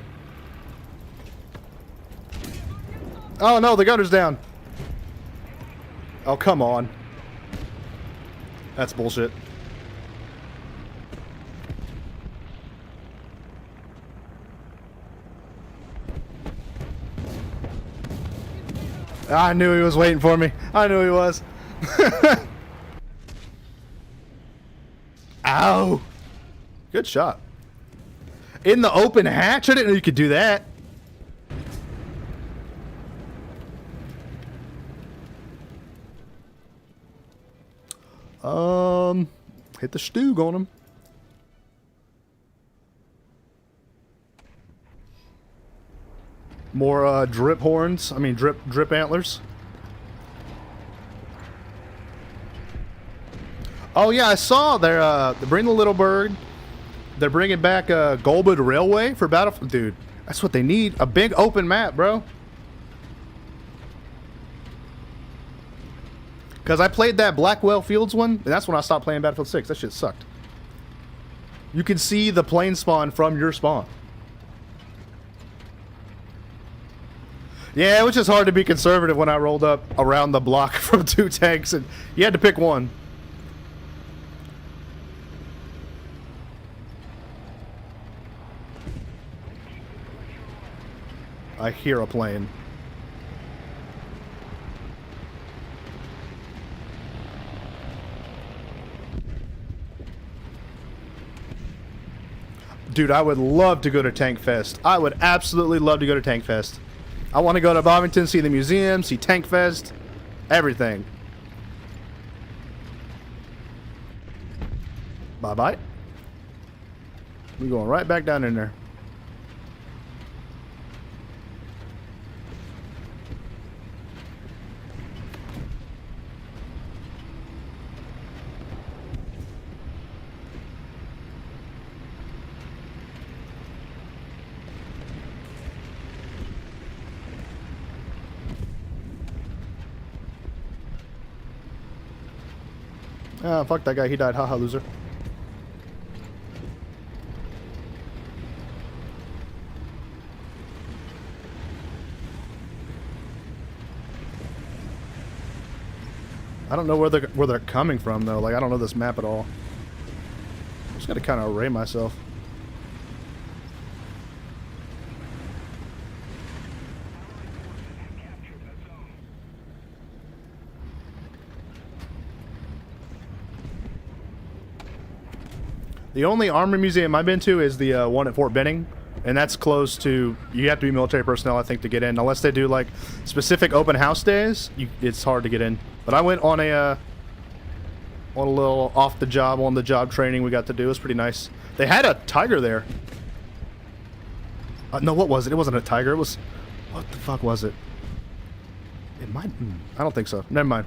Oh no, the gunner's down. Oh, come on. That's bullshit. I knew he was waiting for me. I knew he was. Ow. Good shot. In the open hatch? I didn't know you could do that. Hit the Stug on him. More drip horns. I mean drip antlers. Oh yeah, I saw they're bring the little bird. They're bringing back Golbud Railway for Battlefield. Dude, that's what they need. A big open map, bro. Because I played that Blackwell Fields one, and that's when I stopped playing Battlefield 6. That shit sucked. You can see the plane spawn from your spawn. Yeah, it was just hard to be conservative when I rolled up around the block from 2 tanks, and you had to pick one. I hear a plane. Dude, I would love to go to Tank Fest. I would absolutely love to go to Tank Fest. I want to go to Bovington, see the museum, see Tank Fest, everything. Bye-bye. We're going right back down in there. Ah, fuck that guy. He died. Haha, loser. I don't know where they're coming from though. Like I don't know this map at all. I just gotta kind of array myself. The only armory museum I've been to is the one at Fort Benning, and that's closed to. You have to be military personnel, I think, to get in. Unless they do like specific open house days, it's hard to get in. But I went on a little off the job training we got to do. It was pretty nice. They had a tiger there. No, what was it? It wasn't a tiger. It was. What the fuck was it? It might. I don't think so. Never mind.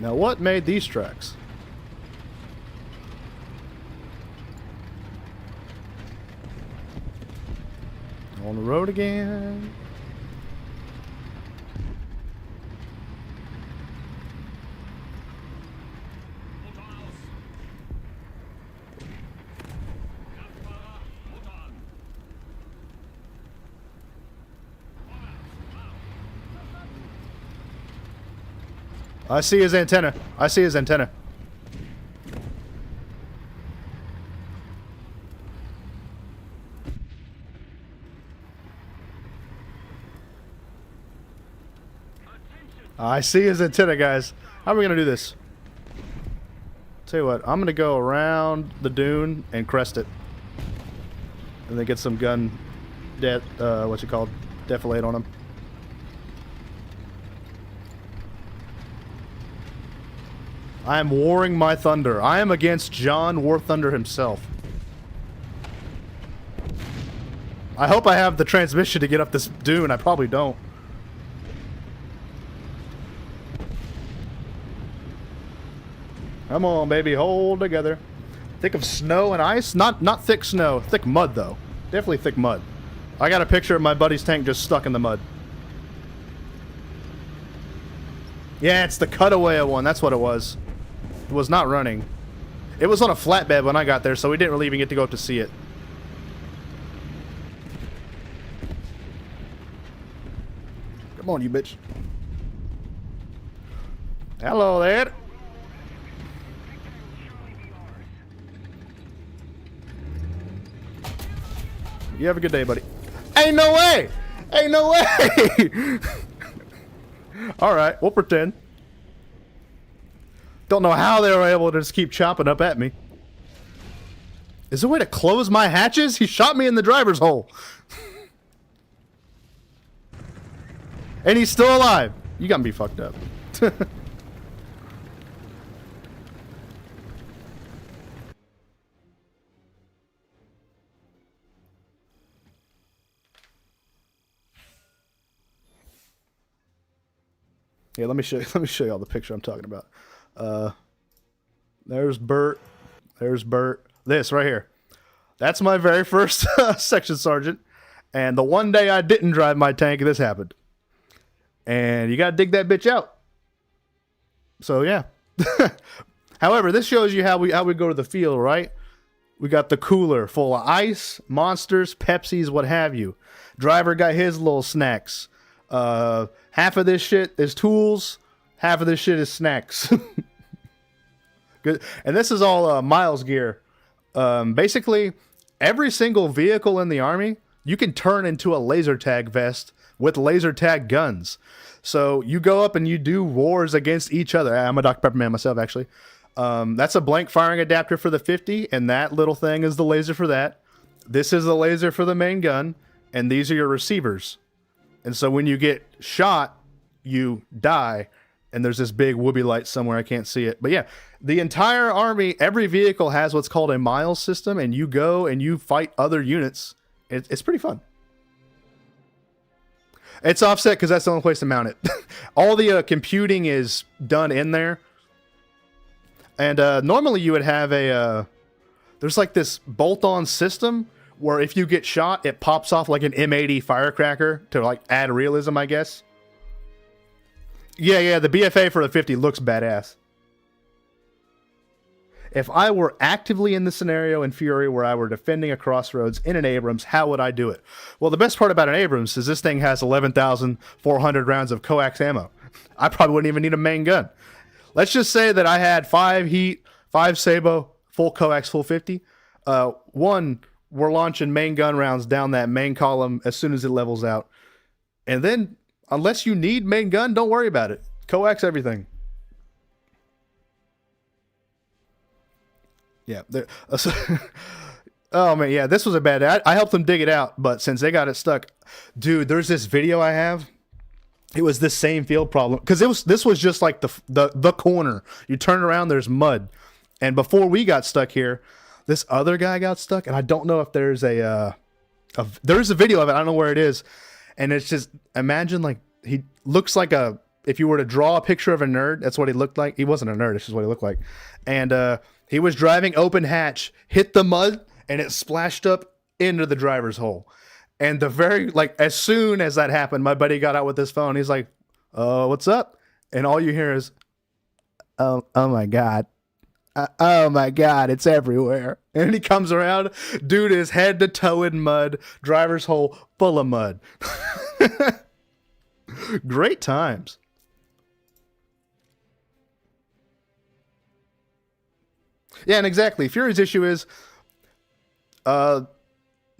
Now, what made these tracks? On the road again. I see his antenna. I see his antenna. I see his antenna, guys. How are we going to do this? Tell you what, I'm gonna go around the dune and crest it, and then get some gun, what's it called, defilade on them. I am warring my thunder. I am against John War Thunder himself. I hope I have the transmission to get up this dune. I probably don't. Come on, baby, hold together. Think of snow and ice? Not thick snow, thick mud though. Definitely thick mud. I got a picture of my buddy's tank just stuck in the mud. Yeah, it's the cutaway one. That's what it was. It was not running. It was on a flatbed when I got there, so we didn't really even get to go up to see it. Come on, you bitch. Hello there. You have a good day, buddy. Ain't no way! Ain't no way! Alright, we'll pretend. Don't know how they were able to just keep chopping up at me. Is there a way to close my hatches? He shot me in the driver's hole. And he's still alive. You got me fucked up. Yeah, let me show you all the picture I'm talking about. There's Bert. There's Bert. This right here. That's my very first section sergeant. And the one day I didn't drive my tank, this happened. And you gotta dig that bitch out. So yeah. However, this shows you how we go to the field, right? We got the cooler full of ice, monsters, Pepsis, what have you. Driver got his little snacks. Half of this shit is tools, half of this shit is snacks. Good. And this is all Miles gear. Basically, every single vehicle in the Army, you can turn into a laser tag vest with laser tag guns. So you go up and you do wars against each other. I'm a Dr. Pepper man myself, actually. That's a blank firing adapter for the 50, and that little thing is the laser for that. This is the laser for the main gun, and these are your receivers. And so when you get shot, you die, and there's this big whoopee light somewhere. I can't see it. But yeah, the entire Army, every vehicle has what's called a Miles system, and you go and you fight other units. It's pretty fun. It's offset because that's the only place to mount it. All the computing is done in there. And normally you would have there's like this bolt-on system where if you get shot, it pops off like an M80 firecracker to like add realism, I guess. Yeah, the BFA for the 50 looks badass. If I were actively in the scenario in Fury where I were defending a crossroads in an Abrams, how would I do it? Well, the best part about an Abrams is this thing has 11,400 rounds of coax ammo. I probably wouldn't even need a main gun. Let's just say that I had 5 heat, 5 Sabo, full coax, full 50. We're launching main gun rounds down that main column as soon as it levels out. And then, unless you need main gun, don't worry about it. Coax everything. Yeah. Oh, man, yeah, this was a bad day. I helped them dig it out, but since they got it stuck... Dude, there's this video I have. It was this same field problem. Because this was just like the corner. You turn around, there's mud. And before we got stuck here... This other guy got stuck, and I don't know if there's there's a video of it. I don't know where it is, and it's just imagine like he looks like if you were to draw a picture of a nerd, that's what he looked like. He wasn't a nerd; it's just what he looked like. And he was driving open hatch, hit the mud, and it splashed up into the driver's hole. And as soon as that happened, my buddy got out with his phone. He's like, "What's up?" And all you hear is, "Oh my God." Oh my God, it's everywhere. And he comes around, dude is head to toe in mud, driver's hole full of mud. Great times. Yeah, and exactly. Fury's issue is, at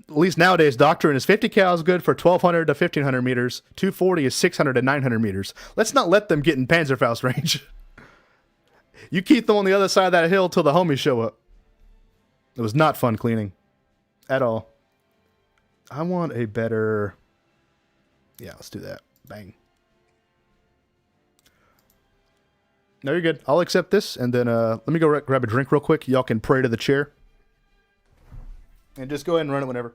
least nowadays, Doctrine is 50 cal is good for 1,200 to 1,500 meters. 240 is 600 to 900 meters. Let's not let them get in Panzerfaust range. You keep them on the other side of that hill till the homies show up. It was not fun cleaning. At all. I want a better... Yeah, let's do that. Bang. No, you're good. I'll accept this, and then let me go grab a drink real quick. Y'all can pray to the chair. And just go ahead and run it whenever.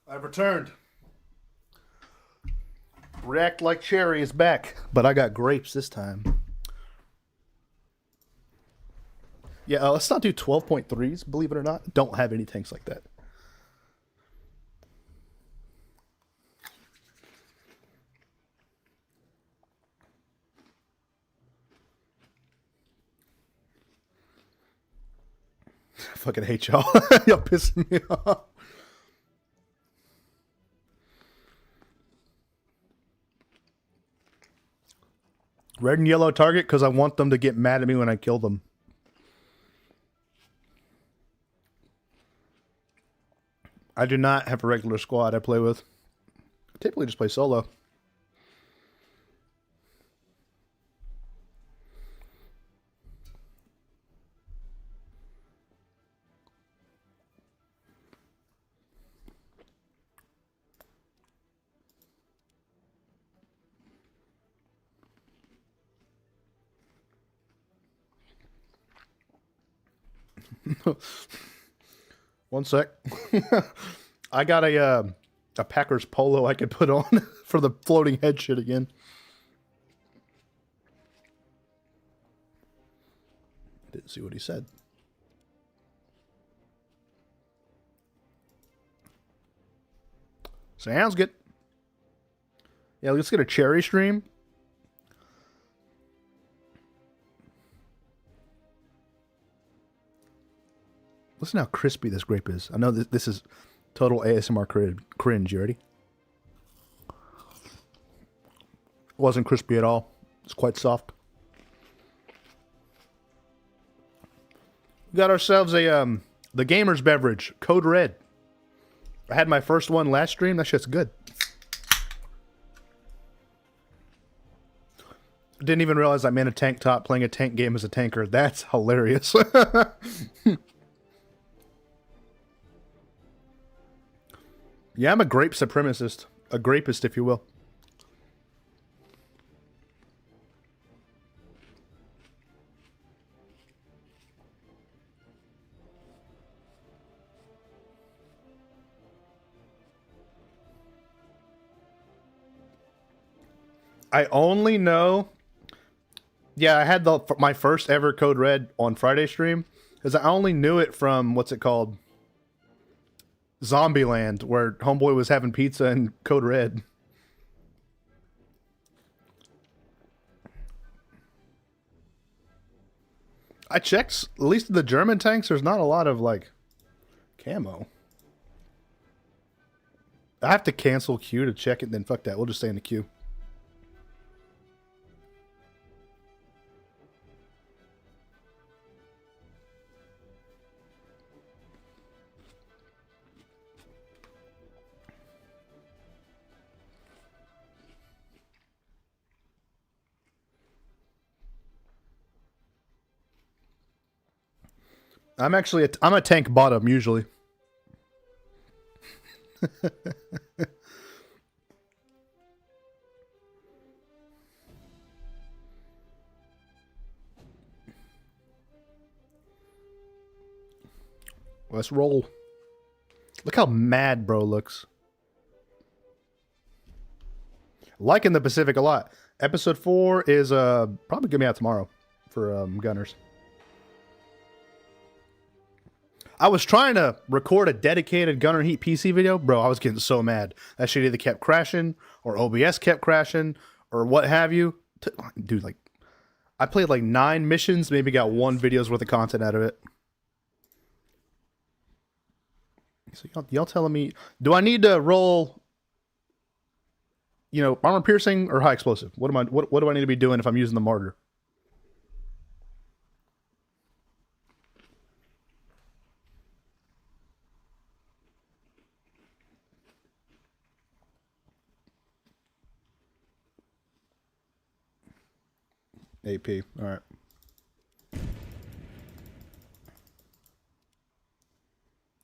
I've returned. React Like Cherry is back, but I got grapes this time. Yeah, let's not do 12.3s, believe it or not. Don't have any tanks like that. I fucking hate y'all. Y'all pissing me off. Red and yellow target because I want them to get mad at me when I kill them. I do not have a regular squad I play with. I typically just play solo. One sec. I got a Packers polo I could put on for the floating head shit again. Didn't see what he said. Sounds good. Yeah, let's get a cherry stream. Listen how crispy this grape is. I know this is total ASMR cringe. You ready? Wasn't crispy at all. It's quite soft. We got ourselves a the gamer's beverage, Code Red. I had my first one last stream. That shit's good. Didn't even realize I'm in a tank top playing a tank game as a tanker. That's hilarious. Yeah, I'm a grape supremacist. A grapist, if you will. I only know... Yeah, I had my first ever Code Red on Friday stream. Because I only knew it from, what's it called? Zombieland, where Homeboy was having pizza and Code Red. I checked, at least the German tanks, there's not a lot of, like, camo. I have to cancel queue to check it, then fuck that. We'll just stay in the queue. I'm a tank bottom usually. Let's roll. Look how mad bro looks. Liking the Pacific a lot. Episode 4 is probably gonna be out tomorrow for Gunners. I was trying to record a dedicated Gunner Heat PC video. Bro, I was getting so mad. That shit either kept crashing, or OBS kept crashing, or what have you. Dude, like, I played like 9 missions, maybe got 1 video's worth of content out of it. So y'all telling me, do I need to roll, you know, armor piercing or high explosive? What do I need to be doing if I'm using the Martyr? AP, all right.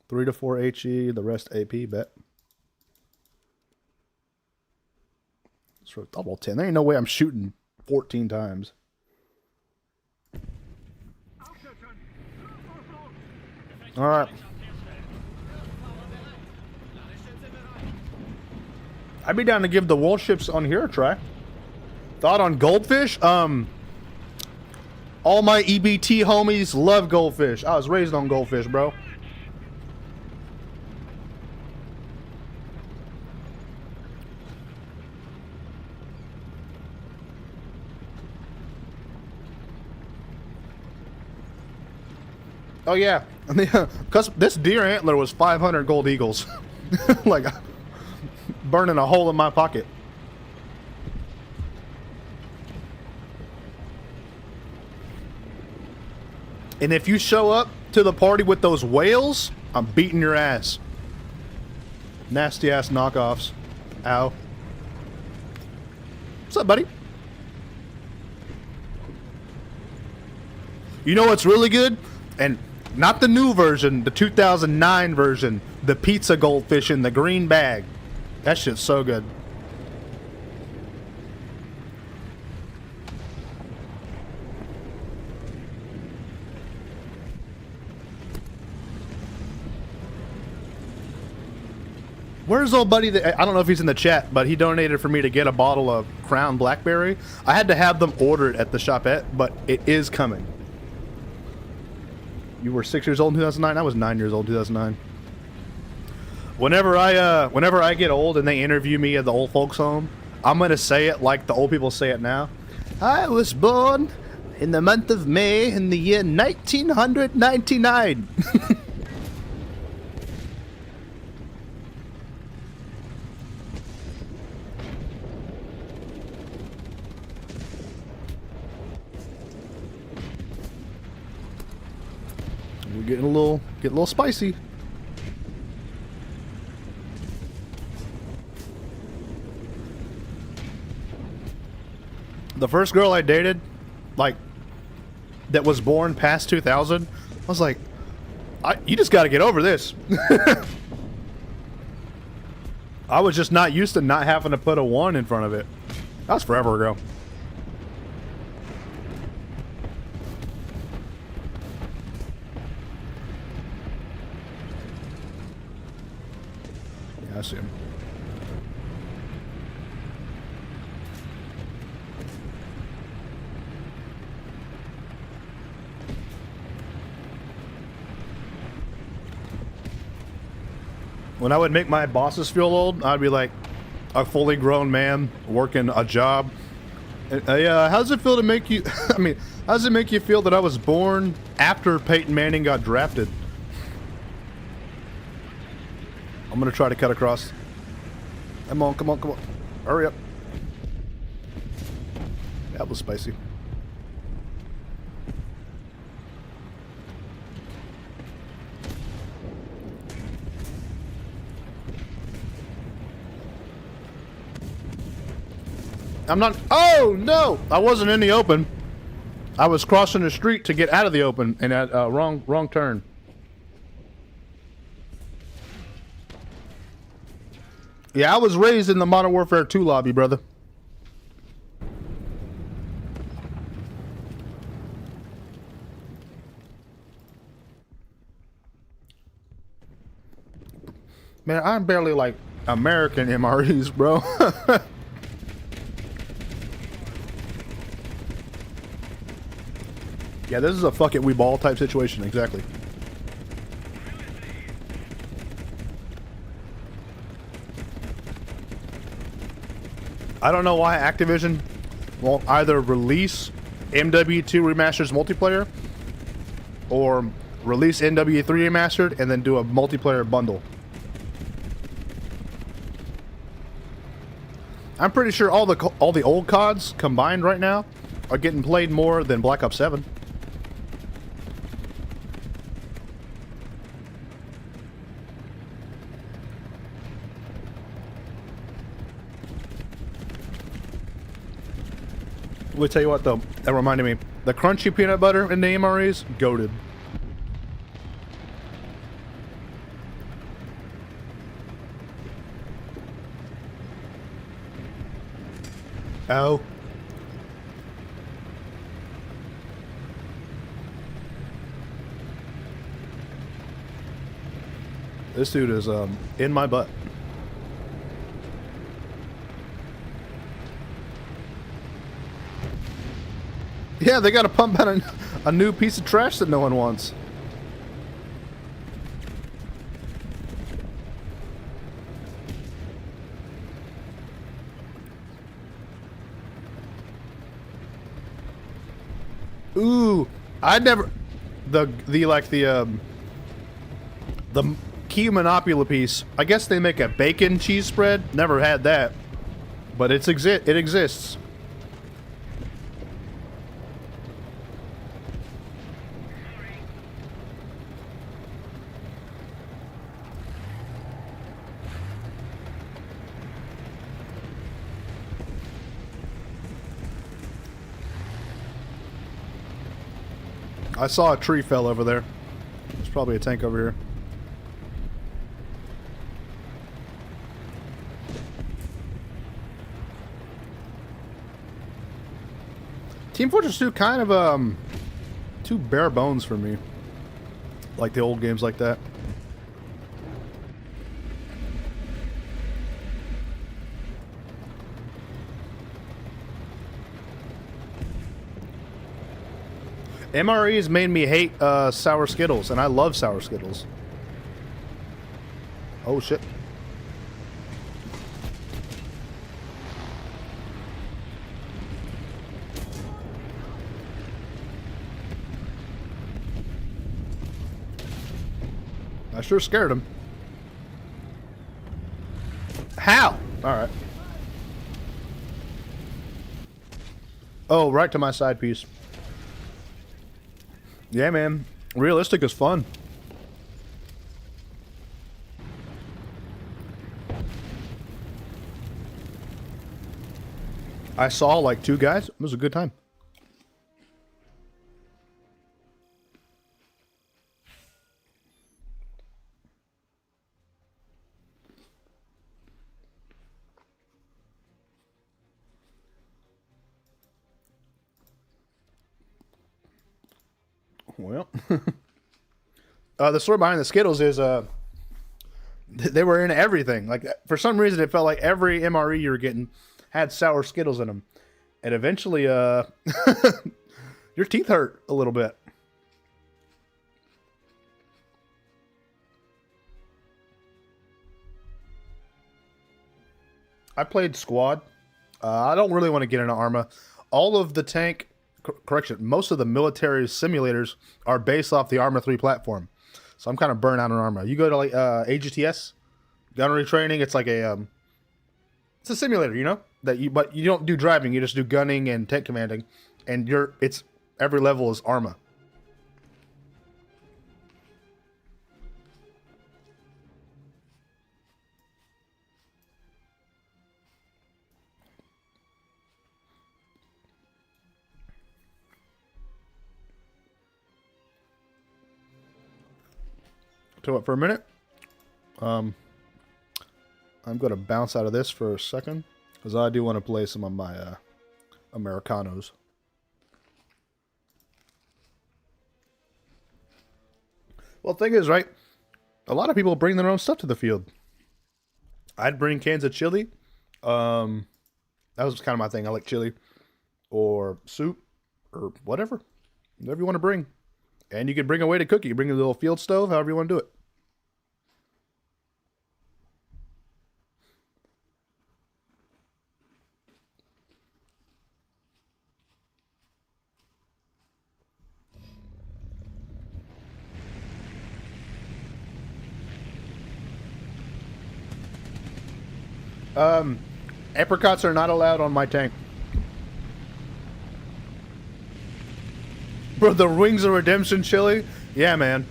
Three to 4 HE, the rest AP, bet. So I'll roll 10. There ain't no way I'm shooting 14 times. All right. I'd be down to give the warships on here a try. Thought on goldfish? All my EBT homies love goldfish. I was raised on goldfish, bro. Oh yeah, because this deer antler was 500 gold eagles. Like, burning a hole in my pocket. And if you show up to the party with those whales, I'm beating your ass. Nasty ass knockoffs. Ow. What's up, buddy? You know what's really good? And not the new version, the 2009 version. The pizza goldfish in the green bag. That shit's so good. Where's old buddy that, I don't know if he's in the chat, but he donated for me to get a bottle of Crown Blackberry. I had to have them ordered at the shopette, but it is coming. You were 6 years old in 2009? I was 9 years old in 2009. Whenever I get old and they interview me at the old folks home, I'm gonna say it like the old people say it now. I was born in the month of May in the year 1999. We're getting a little spicy. The first girl I dated, like, that was born past 2000, I was like, you just got to get over this. I was just not used to not having to put a 1 in front of it. That was forever ago. Yeah, I see him. When I would make my bosses feel old, I'd be like a fully grown man working a job. Yeah, how does it feel to make you, I mean, how does it make you feel that I was born after Peyton Manning got drafted? I'm gonna try to cut across. Come on, come on, come on. Hurry up. That was spicy. I'm not... Oh, no! I wasn't in the open. I was crossing the street to get out of the open, and at wrong turn. Yeah, I was raised in the Modern Warfare 2 lobby, brother. Man, I'm barely like American MREs, bro. Yeah, this is a fuck it, we ball type situation, exactly. I don't know why Activision won't either release MW2 Remastered's multiplayer or release NW3 Remastered and then do a multiplayer bundle. I'm pretty sure all the old CODs combined right now are getting played more than Black Ops 7. Let me tell you what though, that reminded me. The crunchy peanut butter in the MREs, goated. Oh. This dude is in my butt. Yeah, they gotta pump out a new piece of trash that no one wants. Ooh, I never the key Monopoly piece. I guess they make a bacon cheese spread. Never had that, but it exists. I saw a tree fell over there. There's probably a tank over here. Team Fortress 2 kind of too bare bones for me. Like the old games like that. MREs made me hate sour Skittles, and I love sour Skittles. Oh shit. I sure scared him. How? Alright. Oh, right to my side piece. Yeah, man. Realistic is fun. I saw like 2 guys. It was a good time. Well, the story behind the Skittles is they were in everything. Like for some reason, it felt like every MRE you were getting had sour Skittles in them, and eventually, your teeth hurt a little bit. I played Squad. I don't really want to get into Arma. All of the tank. Correction, most of the military simulators are based off the Arma 3 platform. So I'm kind of burnt out on Arma. You go to like AGTS, gunnery training, it's like a It's a simulator, you know, but you don't do driving. You just do gunning and tank commanding, and it's every level is Arma. Tell you what, for a minute, I'm going to bounce out of this for a second, because I do want to play some of my Americanos. Well, the thing is, right, a lot of people bring their own stuff to the field. I'd bring cans of chili. That was kind of my thing. I like chili or soup or whatever you want to bring. And you can bring a way to cook it. You bring a little field stove, however you want to do it. Apricots are not allowed on my tank. Bro, the Wings of Redemption chili? Yeah, man.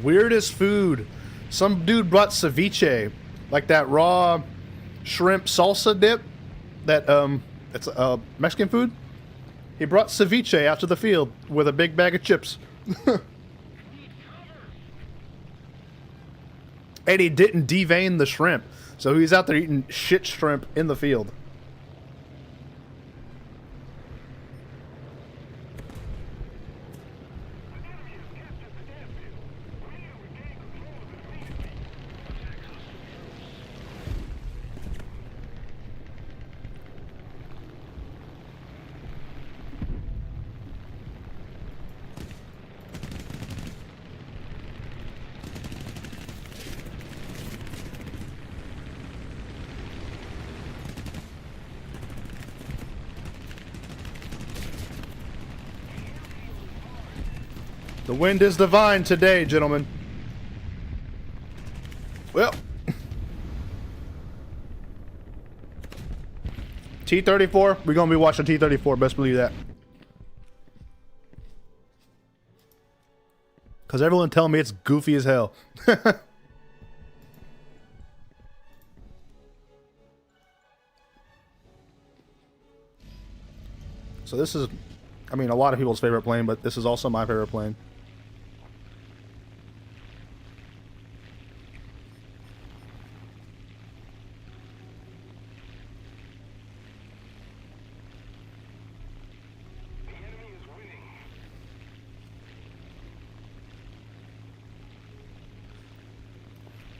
Weirdest food. Some dude brought ceviche. Like that raw shrimp salsa dip. That, it's Mexican food. He brought ceviche out to the field with a big bag of chips. And he didn't devein the shrimp. So he's out there eating shit shrimp in the field. The wind is divine today, gentlemen. Well. T-34. We're going to be watching T-34. Best believe that. Because everyone telling me it's goofy as hell. So this is, I mean, a lot of people's favorite plane, but this is also my favorite plane.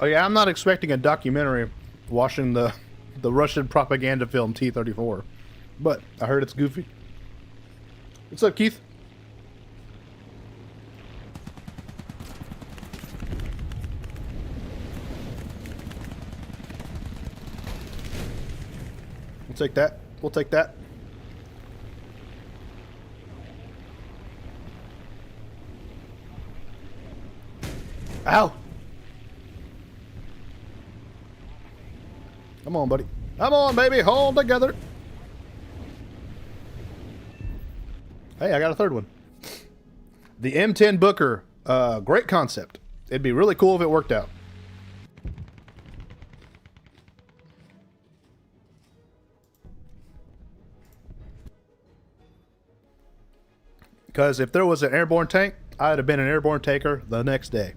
Oh yeah, I'm not expecting a documentary watching the Russian propaganda film T-34, but I heard it's goofy. What's up, Keith? We'll take that. We'll take that. Ow! Come on, buddy. Come on, baby. Hold together. Hey, I got a third one. The M10 Booker. Great concept. It'd be really cool if it worked out. Because if there was an airborne tank, I'd have been an airborne taker the next day.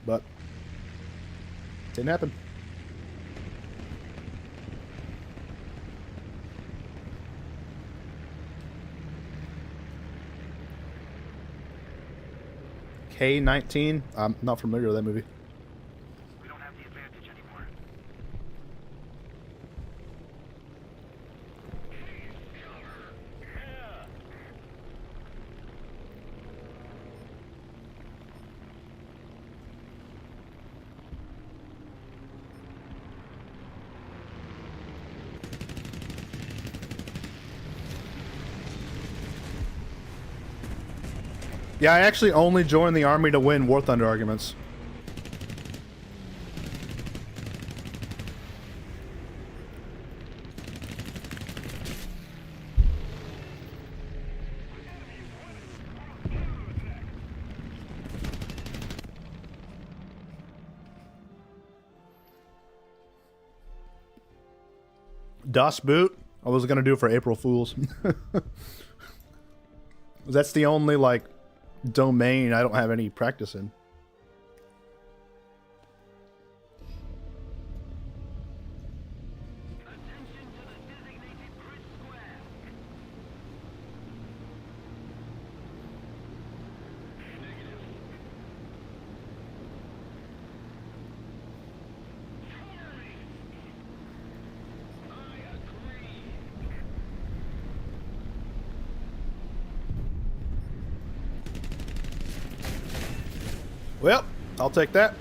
But didn't happen. K-19? I'm not familiar with that movie. We don't have the advantage anymore. Yeah, I actually only joined the army to win War Thunder arguments. Das Boot. I was gonna do it for April Fools. That's the only like domain I don't have any practice in. Well, I'll take that.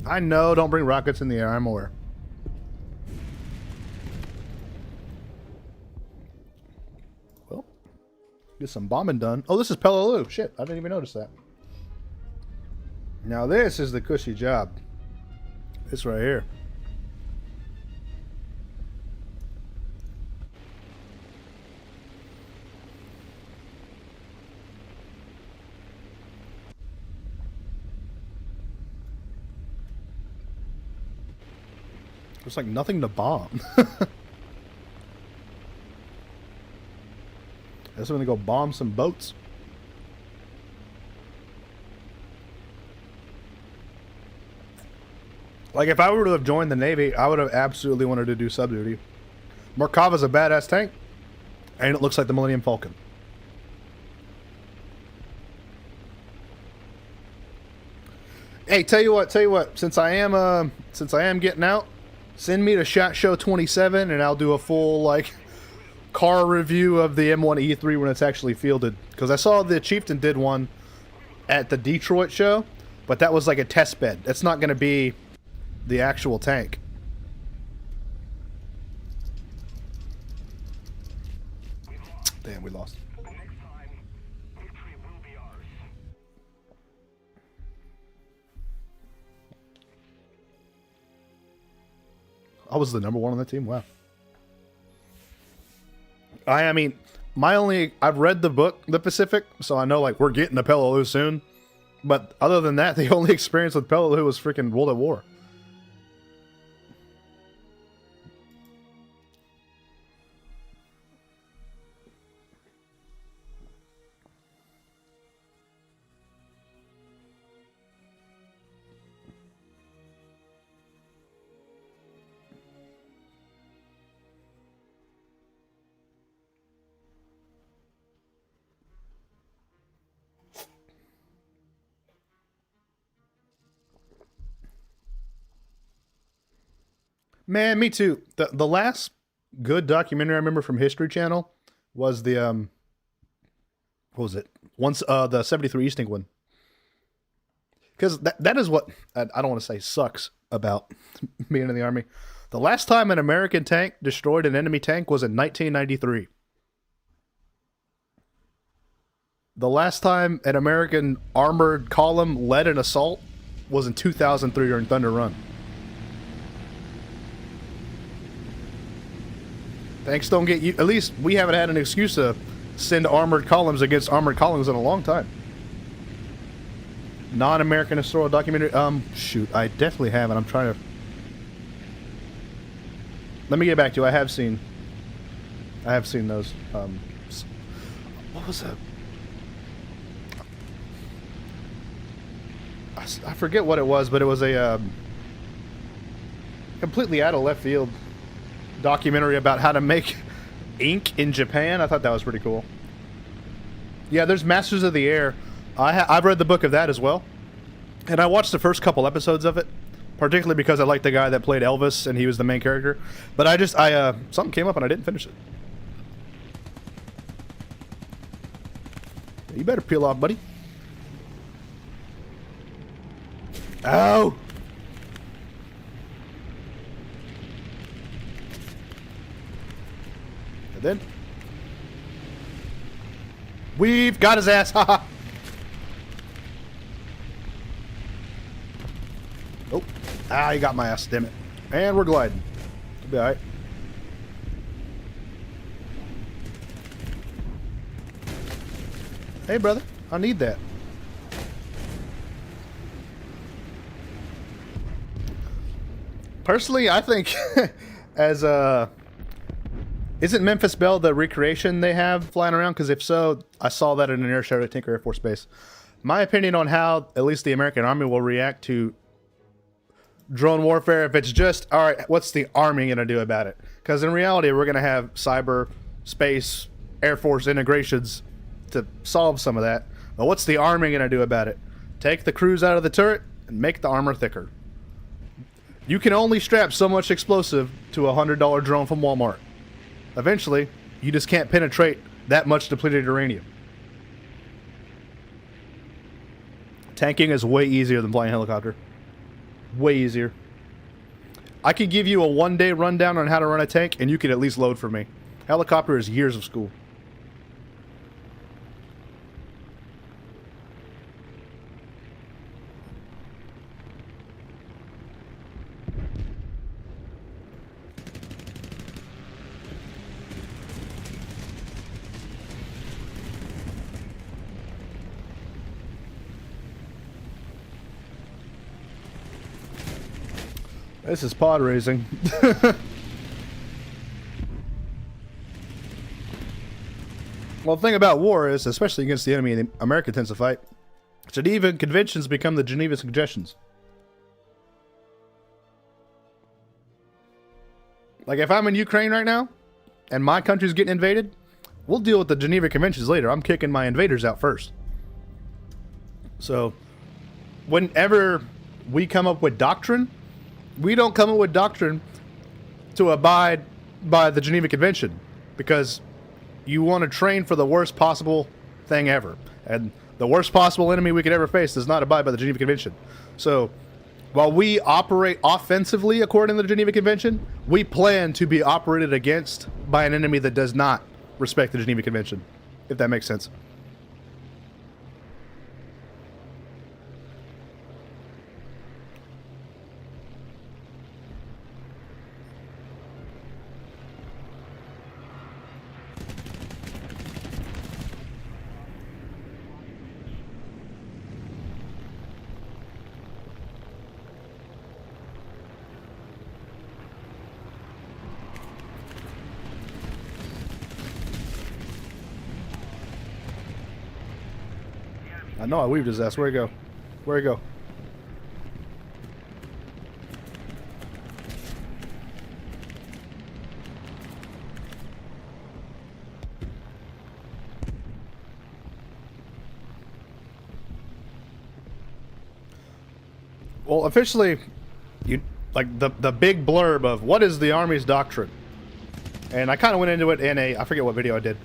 I know, don't bring rockets in the air, I'm aware. Well, get some bombing done. Oh, this is Peleliu. Shit, I didn't even notice that. Now this is the cushy job. This right here. There's like nothing to bomb. I guess I'm gonna go bomb some boats. Like if I were to have joined the Navy, I would have absolutely wanted to do sub duty. Markava's a badass tank, and it looks like the Millennium Falcon. Hey, tell you what. Since I am getting out, send me to SHOT Show 27, and I'll do a full like car review of the M1E3 when it's actually fielded. Because I saw the Chieftain did one at the Detroit show, but that was like a test bed. That's not going to be the actual tank. Damn, we lost. I was the #1 on the team. Wow. I mean, I've read the book, The Pacific, so I know like we're getting to Peleliu soon. But other than that, the only experience with Peleliu was freaking World at War. Man, me too. The last good documentary I remember from History Channel was the what was it? The 73 East England. Because that is what I don't want to say sucks about being in the Army. The last time an American tank destroyed an enemy tank was in 1993. The last time an American armored column led an assault was in 2003 during Thunder Run. Tanks don't get you. At least we haven't had an excuse to send armored columns against armored columns in a long time. Non-American historical documentary. Shoot, I definitely haven't. I'm trying to. Let me get back to you. I have seen those. What was that? I forget what it was, but it was a completely out of left field documentary about how to make ink in Japan. I thought that was pretty cool. Yeah, there's Masters of the Air. I've read the book of that as well, and I watched the first couple episodes of it, particularly because I liked the guy that played Elvis and he was the main character. But I something came up and I didn't finish it. You better peel off, buddy. Ow! And then we've got his ass. Haha. Oh, he got my ass. Damn it! And we're gliding. It'll be all right. Hey, brother, I need that. Personally, I think as isn't Memphis Belle the recreation they have flying around? Because if so, I saw that in an air show at Tinker Air Force Base. My opinion on how at least the American Army will react to drone warfare, if it's just, all right, what's the Army going to do about it? Because in reality, we're going to have cyber, space, Air Force integrations to solve some of that. But what's the Army going to do about it? Take the crews out of the turret and make the armor thicker. You can only strap so much explosive to a $100 drone from Walmart. Eventually, you just can't penetrate that much depleted uranium. Tanking is way easier than flying a helicopter. Way easier. I could give you a one-day rundown on how to run a tank, and you could at least load for me. Helicopter is years of school. This is pod racing. Well, the thing about war is, especially against the enemy America tends to fight, Geneva Conventions become the Geneva Suggestions. Like, if I'm in Ukraine right now, and my country's getting invaded, we'll deal with the Geneva Conventions later. I'm kicking my invaders out first. So, whenever we come up with doctrine, we don't come up with doctrine to abide by the Geneva Convention, because you want to train for the worst possible thing ever. And the worst possible enemy we could ever face does not abide by the Geneva Convention. So, while we operate offensively according to the Geneva Convention, we plan to be operated against by an enemy that does not respect the Geneva Convention, if that makes sense. I know I weaved his ass. Where'd he go? Where'd he go? Well, officially, you like the big blurb of what is the Army's doctrine, and I kind of went into it in I forget what video I did.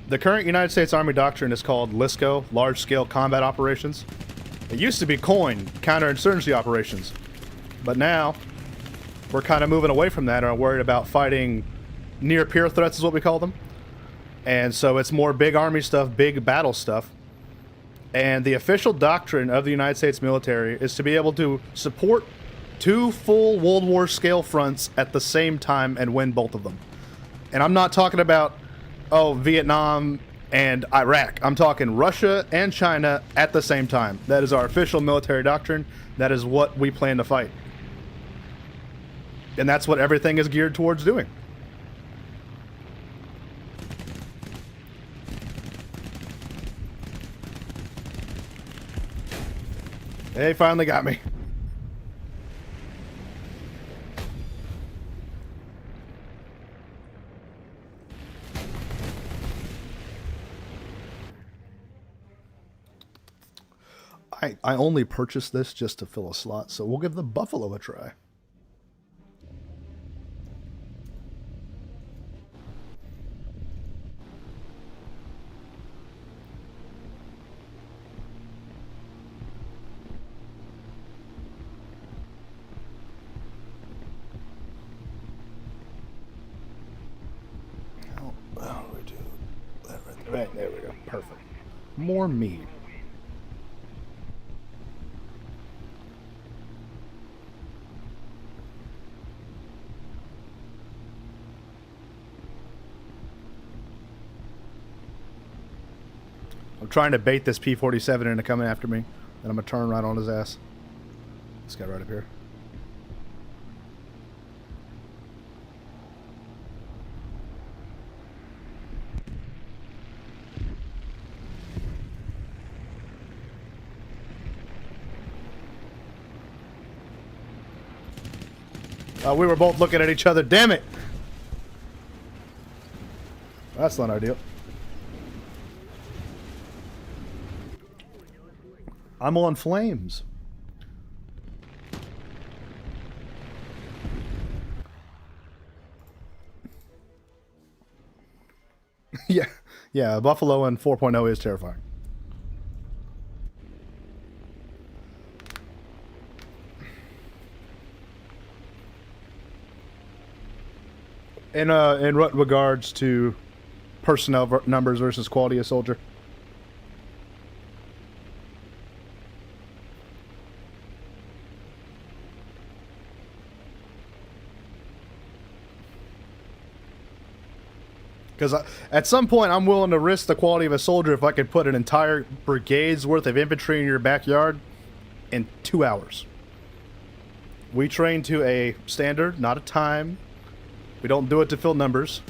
The current United States Army doctrine is called LSCO, Large Scale Combat Operations. It used to be COIN, Counterinsurgency Operations, but now we're kind of moving away from that and are worried about fighting near peer threats, is what we call them. And so it's more big Army stuff, big battle stuff. And the official doctrine of the United States military is to be able to support 2 full World War scale fronts at the same time and win both of them. And I'm not talking about, oh, Vietnam and Iraq. I'm talking Russia and China at the same time. That is our official military doctrine. That is what we plan to fight. And that's what everything is geared towards doing. They finally got me. I only purchased this just to fill a slot, so we'll give the Buffalo a try. How do we do that right there we go. Perfect. More meat. I'm trying to bait this P-47 into coming after me, and I'm going to turn right on his ass. This guy right up here. We were both looking at each other. Damn it! That's not ideal. I'm on flames. Yeah, yeah. Buffalo and 4.0 is terrifying. In what regards to personnel numbers versus quality of soldier? Because at some point, I'm willing to risk the quality of a soldier if I could put an entire brigade's worth of infantry in your backyard in 2 hours. We train to a standard, not a time. We don't do it to fill numbers.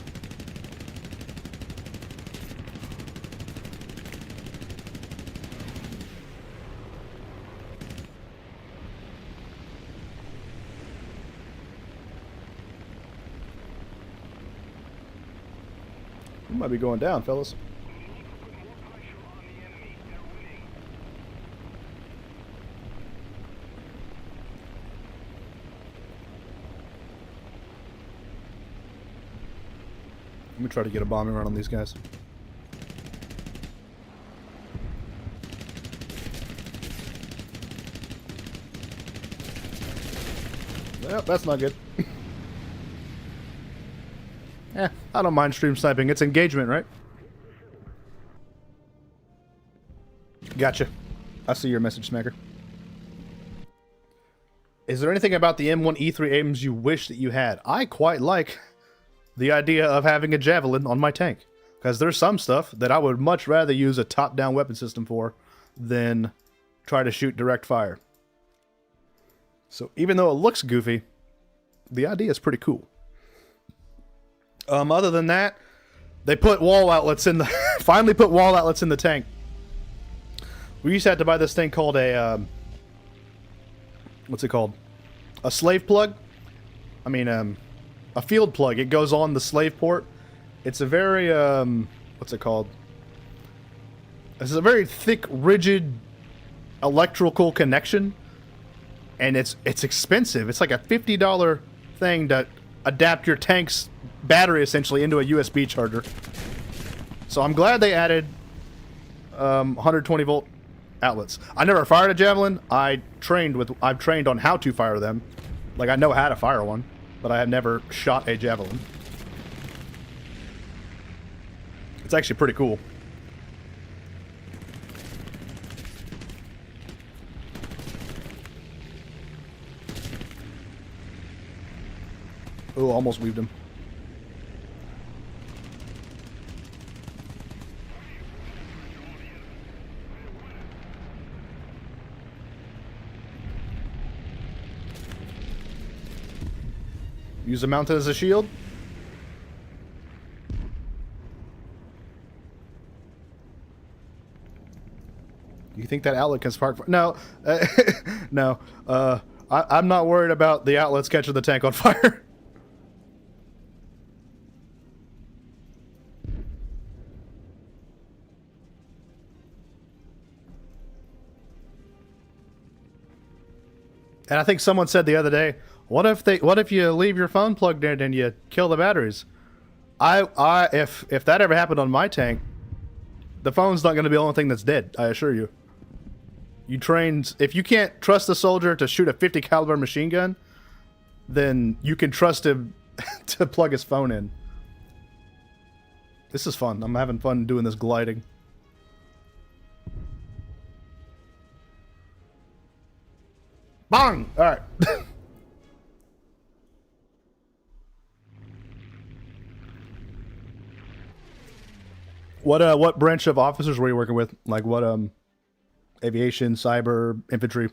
We might be going down, fellas. Let me try to get a bombing run on these guys. Well, that's not good. I don't mind stream sniping. It's engagement, right? Gotcha. I see your message, Smacker. Is there anything about the M1E3 Abrams you wish that you had? I quite like the idea of having a javelin on my tank, because there's some stuff that I would much rather use a top-down weapon system for than try to shoot direct fire. So even though it looks goofy, the idea is pretty cool. Other than that, they put wall outlets in the finally put wall outlets in the tank. We used to have to buy this thing called a what's it called? A slave plug? I mean, a field plug. It goes on the slave port. It's a very what's it called? It's a very thick, rigid electrical connection, and it's expensive. It's like a $50 thing to adapt your tank's battery essentially into a USB charger. So I'm glad they added 120 volt outlets. I never fired a javelin. I've trained on how to fire them. Like, I know how to fire one, but I have never shot a javelin. It's actually pretty cool. Oh, almost weaved him. Use the mountain as a shield. You think that outlet can spark? No, no. I'm not worried about the outlets catching the tank on fire. And I think someone said the other day, what if you leave your phone plugged in and you kill the batteries? If that ever happened on my tank, the phone's not going to be the only thing that's dead, I assure you. If you can't trust a soldier to shoot a 50 caliber machine gun, then you can trust him to plug his phone in. This is fun. I'm having fun doing this gliding. Bang! Alright. What branch of officers were you working with? Like what aviation, cyber, infantry?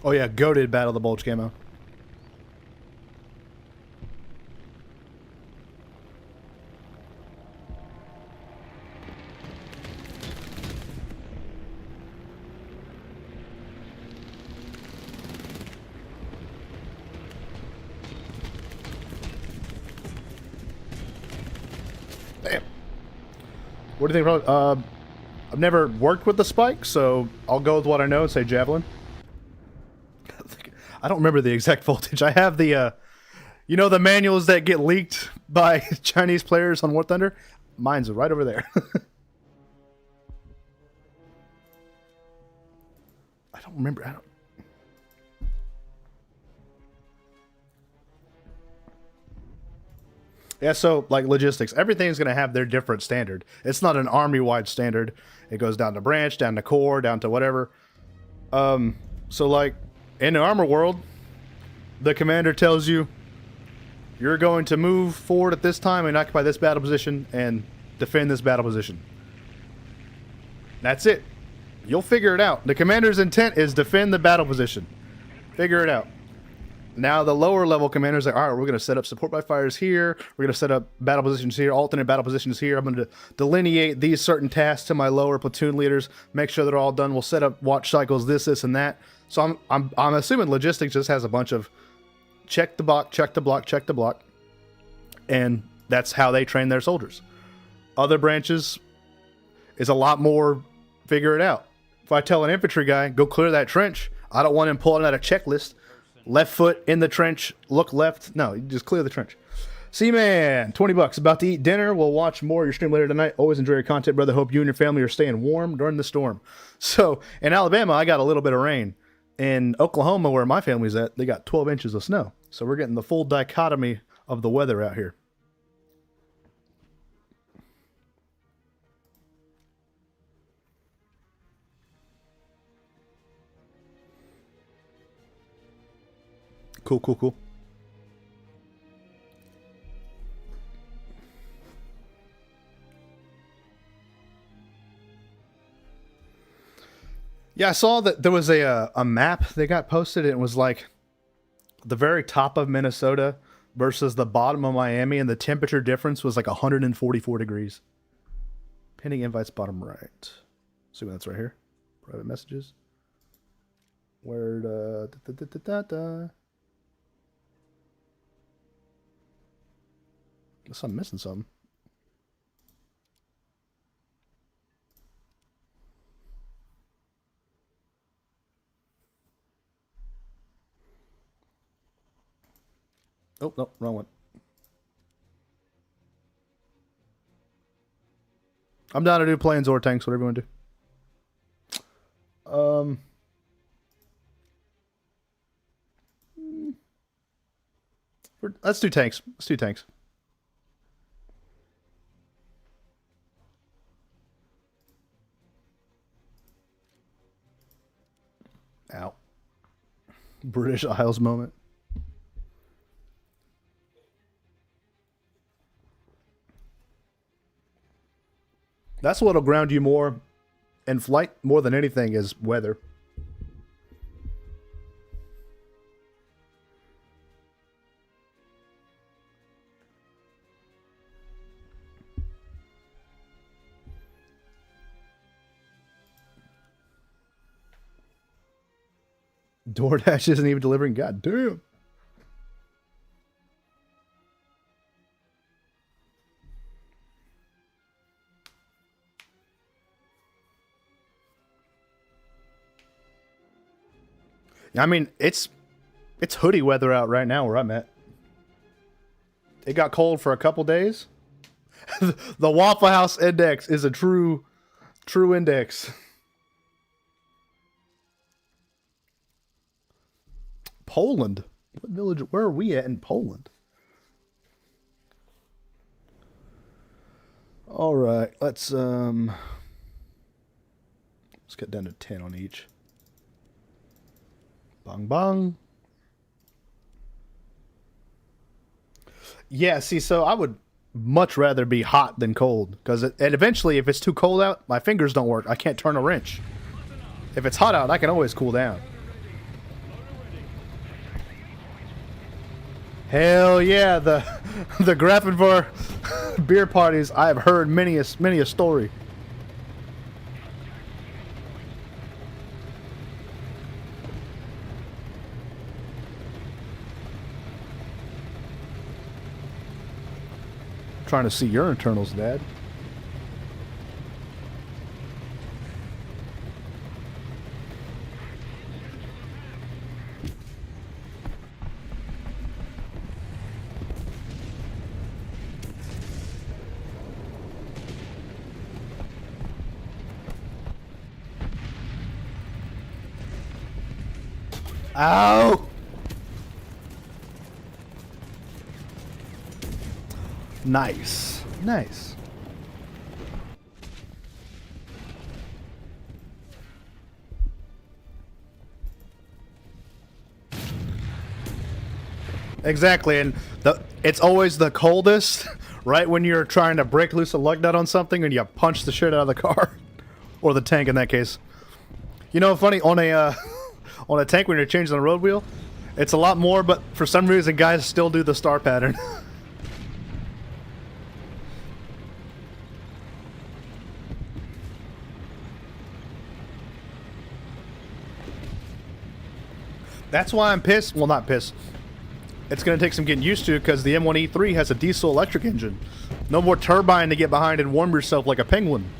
Oh yeah, goated Battle of the Bulge camo. Damn. What do you think about, I've never worked with the spike, so I'll go with what I know and say javelin. I don't remember the exact voltage. I have the, you know, the manuals that get leaked by Chinese players on War Thunder? Mine's right over there. I don't remember. I don't. Yeah, so, like, logistics. Everything's going to have their different standard. It's not an army-wide standard. It goes down to branch, down to core, down to whatever. So, like, in the armor world, the commander tells you, you're going to move forward at this time and occupy this battle position and defend this battle position. That's it. You'll figure it out. The commander's intent is defend the battle position. Figure it out. Now the lower level commanders are, all right, we're going to set up support by fires here. We're going to set up battle positions here, alternate battle positions here. I'm going to delineate these certain tasks to my lower platoon leaders, make sure they're all done. We'll set up watch cycles, this, and that. So I'm assuming logistics just has a bunch of check the block, check the block, check the block. And that's how they train their soldiers. Other branches is a lot more figure it out. If I tell an infantry guy, go clear that trench, I don't want him pulling out a checklist. Left foot in the trench, look left. No, you just clear the trench. Seaman, $20. About to eat dinner. We'll watch more of your stream later tonight. Always enjoy your content, brother. Hope you and your family are staying warm during the storm. So, in Alabama, I got a little bit of rain. In Oklahoma, where my family's at, they got 12 inches of snow. So we're getting the full dichotomy of the weather out here. Cool, cool, cool. Yeah, I saw that there was a map that got posted. And it was like the very top of Minnesota versus the bottom of Miami, and the temperature difference was like 144 degrees. Pending invites bottom right. Assuming that's right here. Private messages. Where Guess I'm missing something. Oh, no, wrong one. I'm down to do planes or tanks, whatever you want to do. Let's do tanks. Let's do tanks. Ow. British Isles moment. That's what'll ground you more in flight more than anything is weather. DoorDash isn't even delivering. God damn. I mean, it's hoodie weather out right now where I'm at. It got cold for a couple days. The Waffle House index is a true index. Poland. What village? Where are we at in Poland? All right, let's get down to 10 on each. Bong bong. Yeah, see, so I would much rather be hot than cold, because and eventually, if it's too cold out, my fingers don't work. I can't turn a wrench. If it's hot out, I can always cool down. Hell yeah, the the graphing for beer parties. I've heard many a story. Trying to see your internals, Dad. Ow! Nice. Nice. Exactly, and it's always the coldest, right when you're trying to break loose a lug nut on something and you punch the shit out of the car. Or the tank in that case. You know, funny, on a on a tank when you're changing the road wheel, it's a lot more, but for some reason guys still do the star pattern. That's why I'm pissed. Well, not pissed. It's going to take some getting used to because the M1E3 has a diesel electric engine. No more turbine to get behind and warm yourself like a penguin.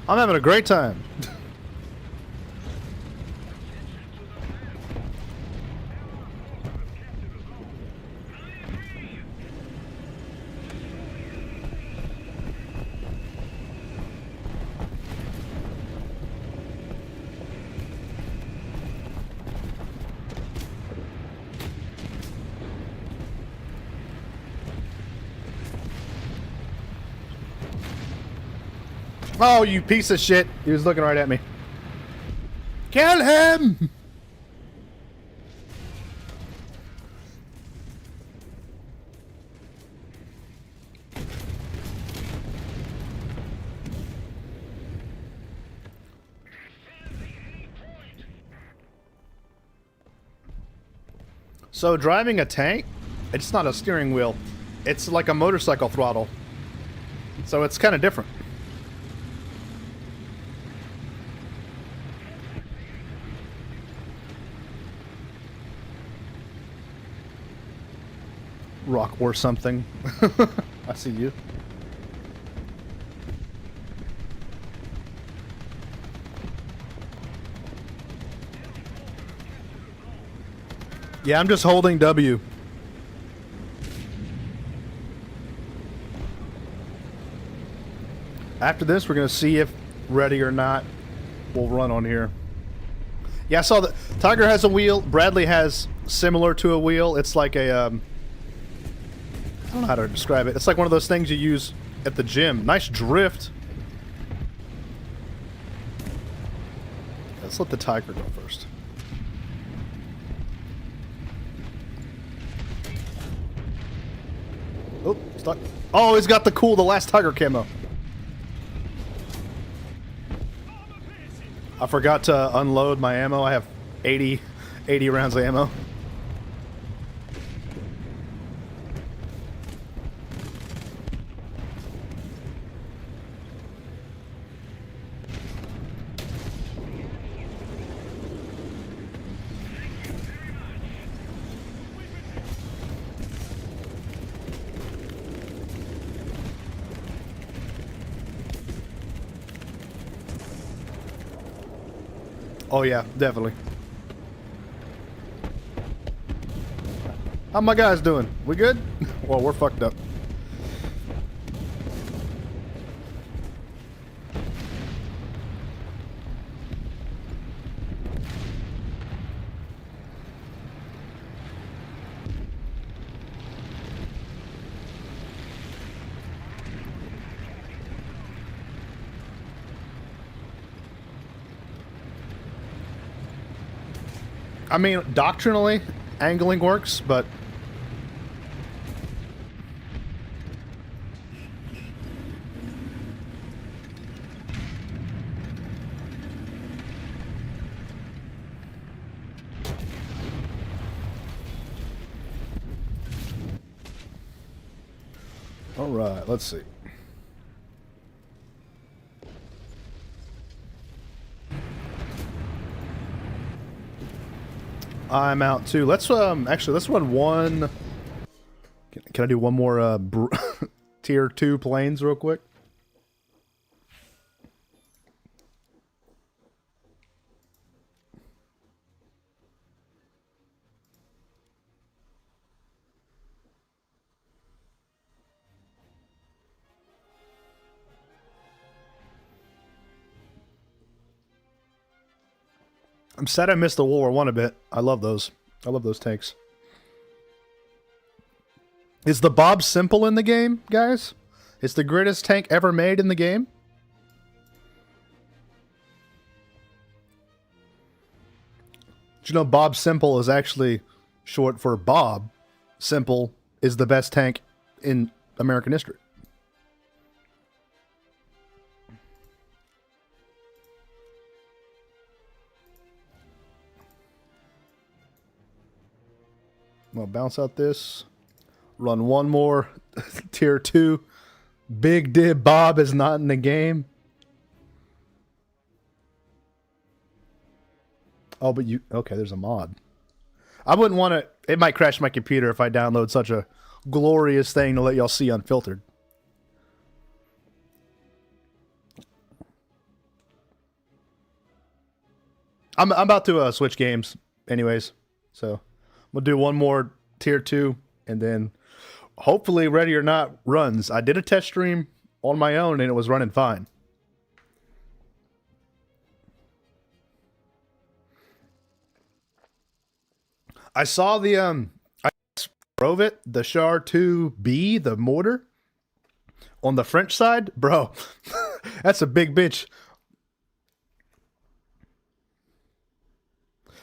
I'm having a great time. Oh, you piece of shit. He was looking right at me. Kill him! So driving a tank, it's not a steering wheel. It's like a motorcycle throttle. So it's kind of different. Rock or something. I see you. Yeah, I'm just holding W. After this, we're going to see if ready or not we'll run on here. Yeah, I saw that Tiger has a wheel. Bradley has similar to a wheel. It's like a I don't know how to describe it. It's like one of those things you use at the gym. Nice drift. Let's let the Tiger go first. Oh, stuck. Oh, he's got the last Tiger camo. I forgot to unload my ammo. I have 80 rounds of ammo. Oh yeah, definitely. How my guys doing? We good? Well, we're fucked up. I mean, doctrinally, angling works, but all right, let's see. I'm out too. Let's actually let's run one. Can I do one more tier 2 planes real quick? I'm sad I missed the World War One a bit. I love those. I love those tanks. Is the Bob Simple in the game, guys? It's the greatest tank ever made in the game. Did you know Bob Simple is actually short for Bob Simple is the best tank in American history? Well, bounce out this. Run one more tier 2. Big Dib Bob is not in the game. Oh, but you... Okay, there's a mod. I wouldn't want to... It might crash my computer if I download such a glorious thing to let y'all see unfiltered. I'm about to switch games anyways. So, we'll do one more tier 2 and then hopefully Ready or Not runs. I did a test stream on my own and it was running fine. I saw the I drove it, the Char 2B, the mortar on the French side, bro. That's a big bitch.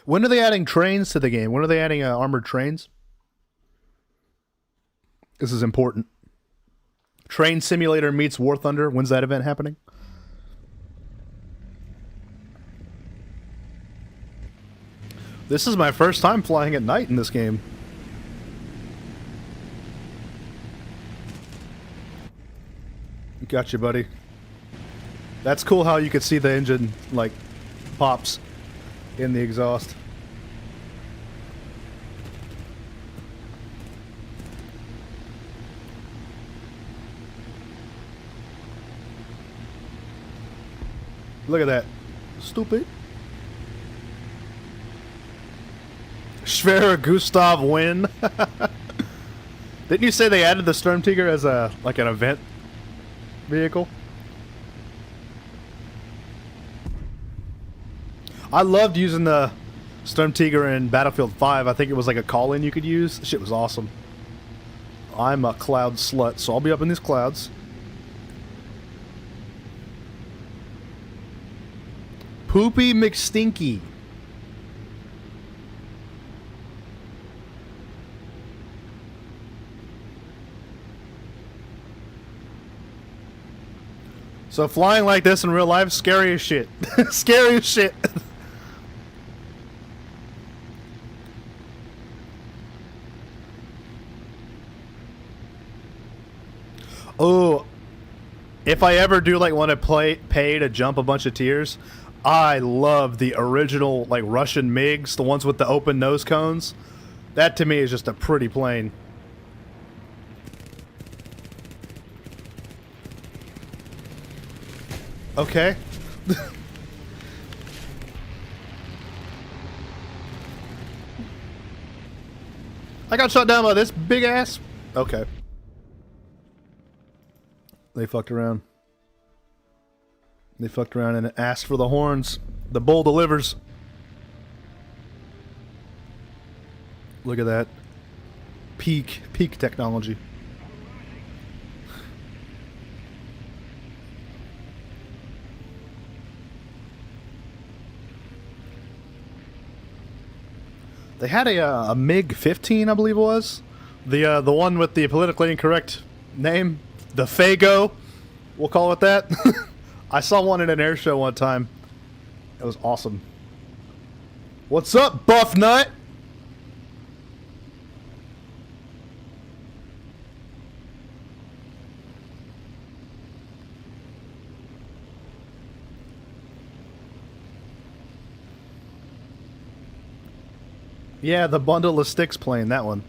When are they adding trains to the game? When are they adding armored trains? This is important. Train Simulator meets War Thunder. When's that event happening? This is my first time flying at night in this game. Gotcha, buddy. That's cool how you could see the engine, like, pops in the exhaust. Look at that. Stupid. Schwer Gustav win. Didn't you say they added the Sturmtiger as a like an event vehicle? I loved using the Sturmtiger in Battlefield 5. I think it was like a call-in you could use. Shit was awesome. I'm a cloud slut, so I'll be up in these clouds. Poopy McStinky. So flying like this in real life, scary as shit. Scary as shit. Oh, if I ever do like want to pay to jump a bunch of tiers, I love the original like Russian MiGs, the ones with the open nose cones. That to me is just a pretty plane. Okay. I got shot down by this big ass. Okay. They fucked around. They fucked around and asked for the horns. The bull delivers. Look at that. Peak technology. They had a MiG-15, I believe it was. The one with the politically incorrect name. The Fago. We'll call it that. I saw one in an air show one time. It was awesome. What's up, Buff Nut? Yeah, the bundle of sticks plane, that one.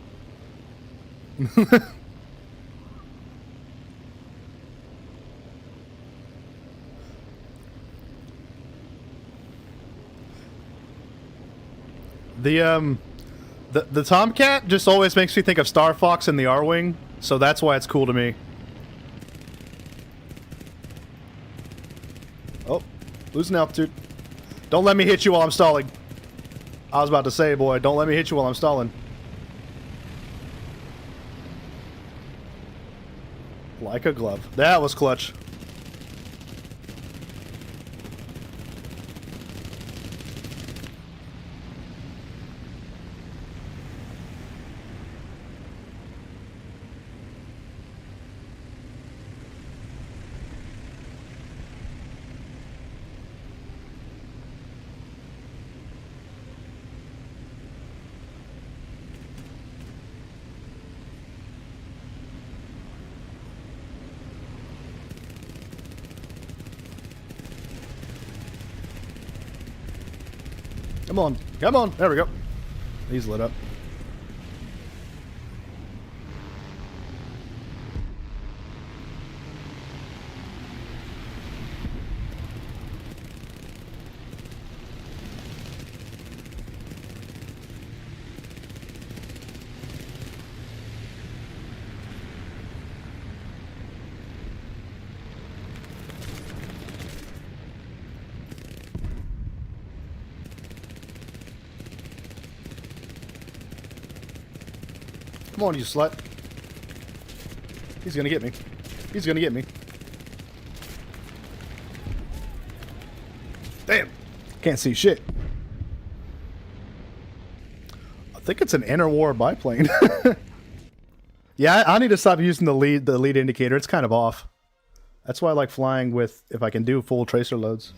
The Tomcat just always makes me think of Star Fox and the R-Wing, so that's why it's cool to me. Oh, losing altitude. Don't let me hit you while I'm stalling. I was about to say, boy, don't let me hit you while I'm stalling. Like a glove. That was clutch. Come on. Come on. There we go. He's lit up. Come on, you slut. He's gonna get me. He's gonna get me. Damn. Can't see shit. I think it's an interwar biplane. Yeah, I need to stop using the lead indicator. It's kind of off. That's why I like flying with, if I can do full tracer loads.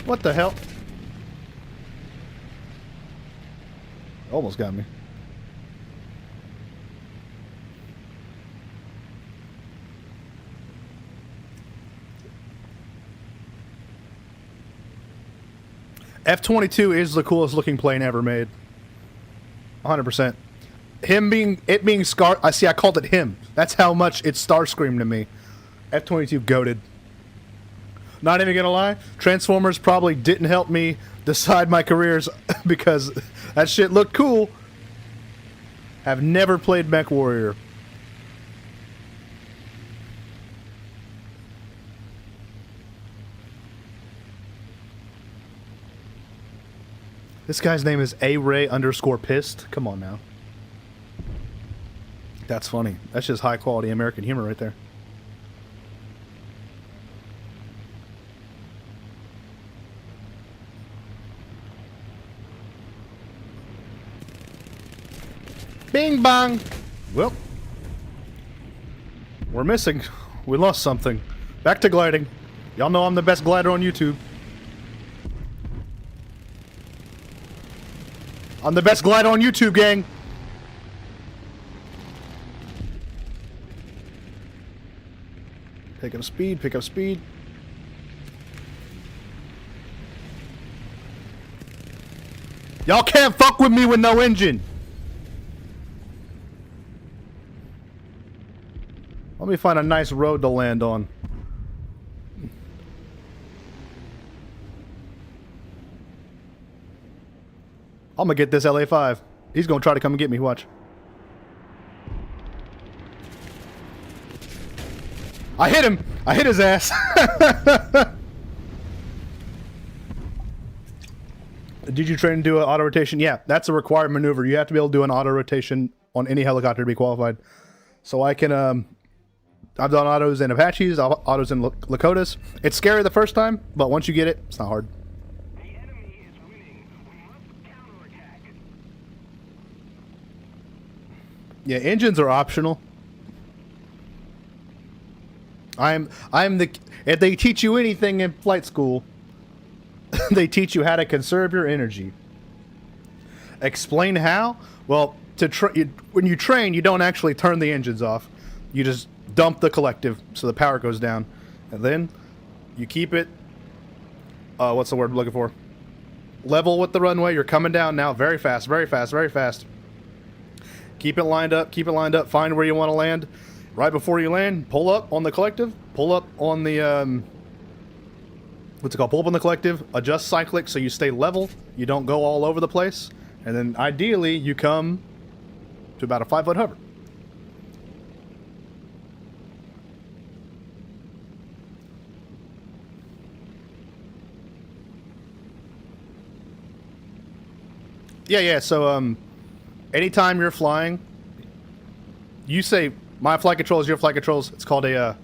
What the hell? Almost got me. F-22 is the coolest looking plane ever made. 100%. It being Scar... I called it him. That's how much it Starscreamed to me. F-22 goated. Not even gonna lie, Transformers probably didn't help me decide my careers because that shit looked cool. Have never played Mech Warrior. This guy's name is A-Ray_pissed. Come on now. That's funny. That's just high quality American humor right there. Bing bong! Well, we're missing. We lost something. Back to gliding. Y'all know I'm the best glider on YouTube. I'm the best glider on YouTube, gang! Pick up speed, pick up speed. Y'all can't fuck with me with no engine! Let me find a nice road to land on. I'm gonna get this LA-5. He's gonna try to come and get me, watch. I hit him! I hit his ass! Did you train to do an auto rotation? Yeah, that's a required maneuver. You have to be able to do an auto rotation on any helicopter to be qualified. So I can I've done autos in Apaches, autos in Lakotas. It's scary the first time, but once you get it, it's not hard. The enemy is winning. We must counterattack. Yeah, engines are optional. If they teach you anything in flight school, they teach you how to conserve your energy. Explain how? Well, when you train, you don't actually turn the engines off. You just dump the collective so the power goes down, and then you keep it. What's the word I'm looking for? Level with the runway. You're coming down now, very fast, very fast, very fast. Keep it lined up. Keep it lined up. Find where you want to land. Right before you land, pull up on the collective. Pull up on the what's it called? Pull up on the collective. Adjust cyclic so you stay level. You don't go all over the place. And then ideally, you come to about a 5-foot hover. Yeah. So, anytime you're flying, you say my flight controls, your flight controls. It's called a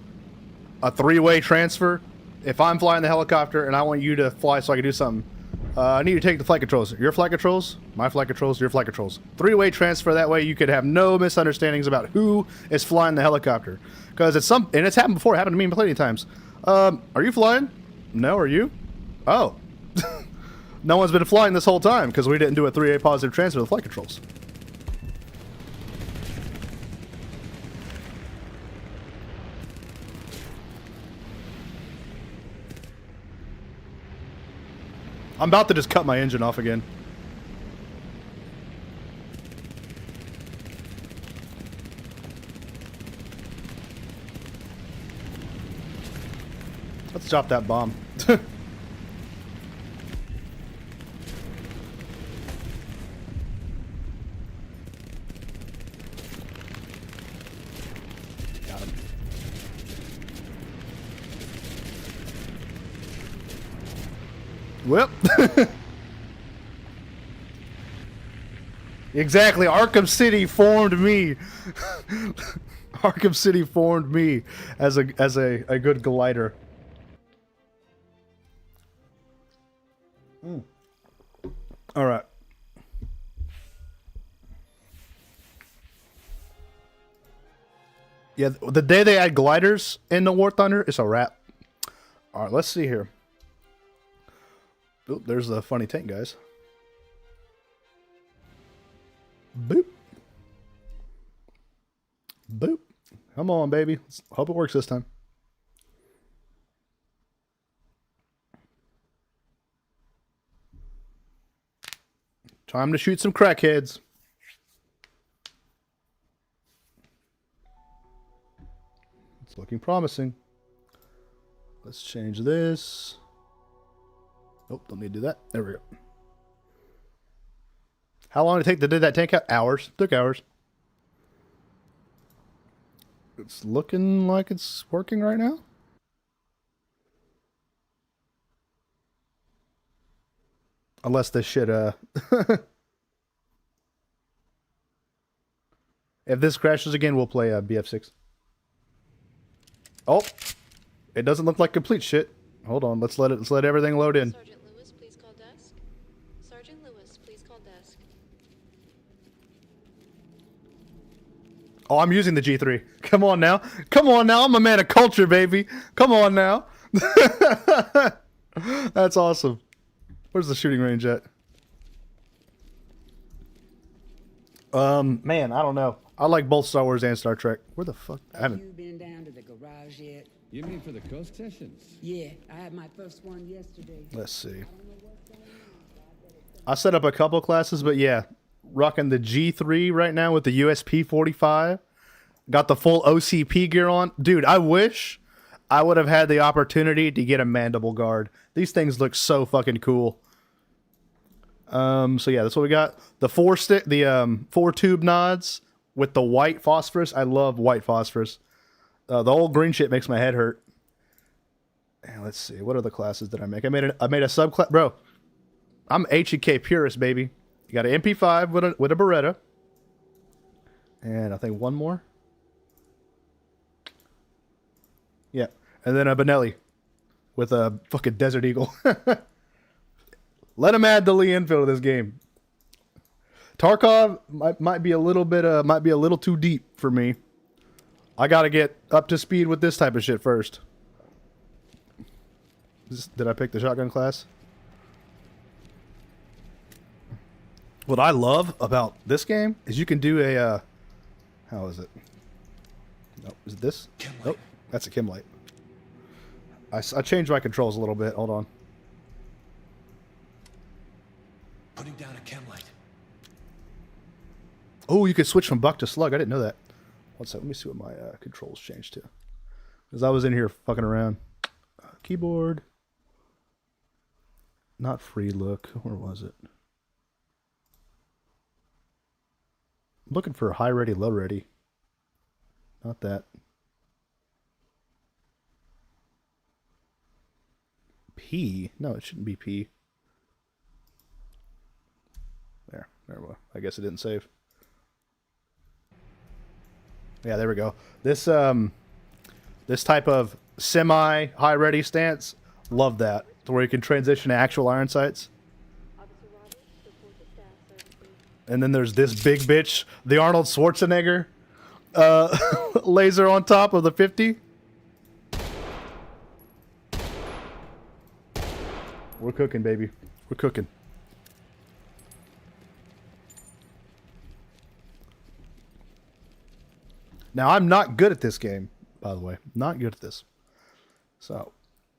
three-way transfer. If I'm flying the helicopter and I want you to fly so I can do something, I need you to take the flight controls. Your flight controls, my flight controls, your flight controls. Three-way transfer. That way you could have no misunderstandings about who is flying the helicopter. Because it's and it's happened before. It happened to me plenty of times. Are you flying? No, are you? Oh. No one's been flying this whole time because we didn't do a three-way positive transfer of the flight controls. I'm about to just cut my engine off again. Let's drop that bomb. Got him. Well, exactly. Arkham City formed me. Arkham City formed me as a good glider. All right. Yeah, the day they add gliders in the War Thunder, it's a wrap. All right, let's see here. Oop, there's the funny tank, guys. Boop. Boop. Come on, baby. Hope it works this time. Time to shoot some crackheads. It's looking promising. Let's change this. Nope, don't need to do that. There we go. How long did it take to do that tank out? Hours. Took hours. It's looking like it's working right now. Unless this shit, if this crashes again, we'll play BF6. Oh, it doesn't look like complete shit. Hold on, let's let everything load in. Sergeant Lewis, please call desk. Sergeant Lewis, please call desk. Oh, I'm using the G3. Come on now. Come on now. I'm a man of culture, baby. Come on now. That's awesome. Where's the shooting range at? Man, I don't know. I like both Star Wars and Star Trek. Where the fuck? I Have haven't. you been down to the garage yet? You mean for the coast sessions? Yeah, I had my first one yesterday. Let's see. I set up a couple classes, but yeah, rocking the G3 right now with the USP 45. Got the full OCP gear on. Dude, I wish I would have had the opportunity to get a mandible guard. These things look so fucking cool. So yeah, that's what we got. The four tube nods with the white phosphorus. I love white phosphorus. The old green shit makes my head hurt. And let's see, what other classes did I make? I made a subclass, bro. I'm H&K purist, baby. You got an MP5 with a Beretta, and I think one more. And then a Benelli with a fucking Desert Eagle. Let him add the Lee Enfield to this game. Tarkov might be a little too deep for me. I gotta get up to speed with this type of shit first. Did I pick the shotgun class? What I love about this game is you can do a, how is it? Nope, is it this? Nope, that's a Kim light. I changed my controls a little bit. Hold on. Putting down a chem light. Oh, you could switch from buck to slug. I didn't know that. One second, let me see what my controls changed to. Because I was in here fucking around. Keyboard. Not free look. Where was it? I'm looking for high ready, low ready. Not that. P? No, it shouldn't be P. There. Well, I guess it didn't save. Yeah, there we go. This this type of semi high ready stance, love that. To where you can transition to actual iron sights. And then there's this big bitch, the Arnold Schwarzenegger laser on top of the 50. We're cooking, baby. We're cooking. Now, I'm not good at this game, by the way. Not good at this. So,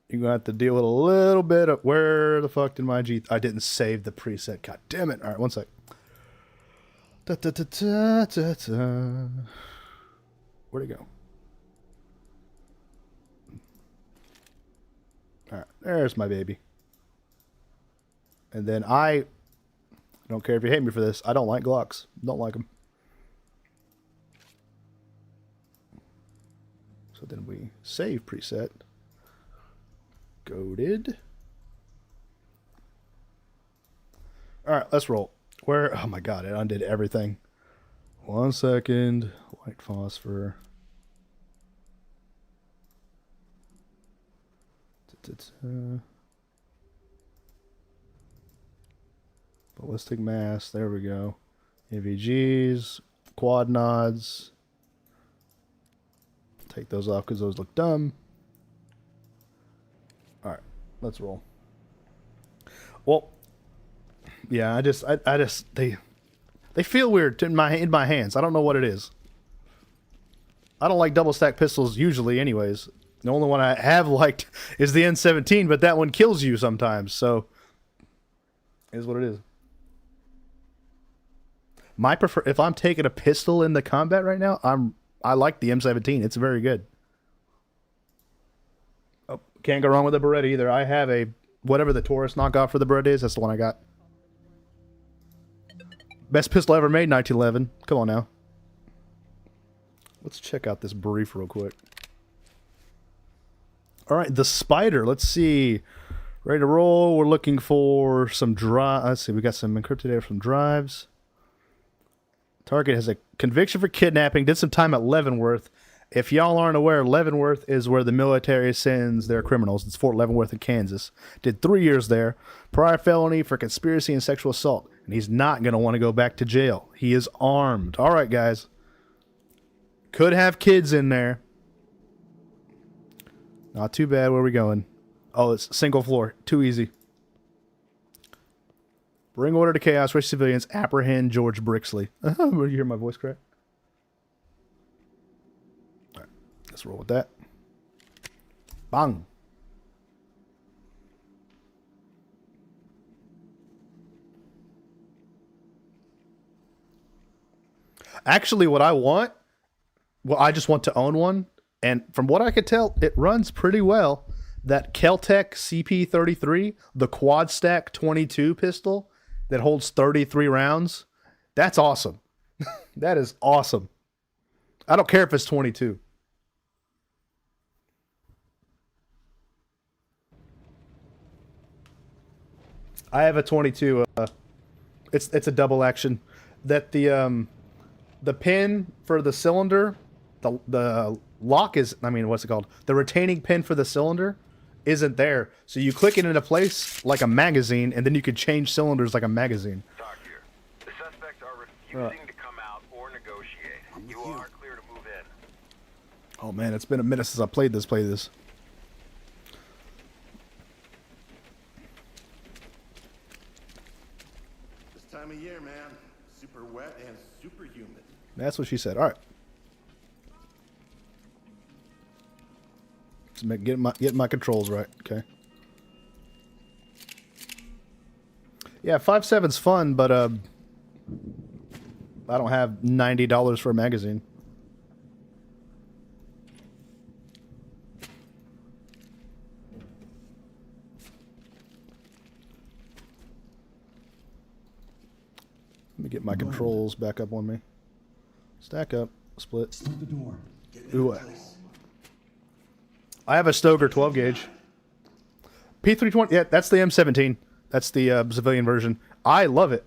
you're going to have to deal with a little bit of... Where the fuck did my G... I didn't save the preset. God damn it. All right, one sec. Where'd it go? All right, there's my baby. And then I don't care if you hate me for this. I don't like Glocks. Don't like them. So then we save preset. Goated. All right, let's roll. Where? Oh my god, it undid everything. 1 second. White phosphor. Ballistic mass. There we go. AVGs. Quad nods. Take those off because those look dumb. All right, let's roll. Well, yeah, I just they feel weird in my hands. I don't know what it is. I don't like double stack pistols usually, anyways. The only one I have liked is the N17, but that one kills you sometimes. So, it is what it is. If I'm taking a pistol in the combat right now, I like the M17. It's very good. Oh, can't go wrong with the Beretta either. I have a whatever the Taurus knockoff for the Beretta is. That's the one I got. Best pistol ever made, 1911. Come on now. Let's check out this brief real quick. All right, the Spider. Let's see. Ready to roll. We're looking for some drive. Let's see. We got some encrypted data from drives. Target has a conviction for kidnapping. Did some time at Leavenworth. If y'all aren't aware, Leavenworth is where the military sends their criminals. It's Fort Leavenworth in Kansas. Did 3 years there. Prior felony for conspiracy and sexual assault. And he's not going to want to go back to jail. He is armed. All right, guys. Could have kids in there. Not too bad. Where are we going? Oh, it's single floor. Too easy. Bring order to chaos. Rich civilians. Apprehend George Brixley. You hear my voice crack? All right. Let's roll with that. Bang. Actually, what I want... Well, I just want to own one. And from what I could tell, it runs pretty well. That Keltec CP33, the quad stack 22 pistol that holds 33 rounds, that's awesome. That is awesome. I don't care if it's 22. I have a 22. It's a double action. That the pin for the cylinder, the lock is, I mean, what's it called? The retaining pin for the cylinder isn't there. So you click it into place like a magazine, and then you could change cylinders like a magazine. Talk here. The suspects are refusing to come out or negotiate. You are clear to move in. Oh man, it's been a minute since I played this. This time of year, man. Super wet and super humid. That's what she said. All right. Just get my controls right. Okay. Yeah, 5.7's fun, but I don't have $90 for a magazine. Let me get my controls back up on me. Stack up, split. Split the door. Ooh, I have a Stoker 12 gauge. P320. Yeah, that's the M17. That's the civilian version. I love it,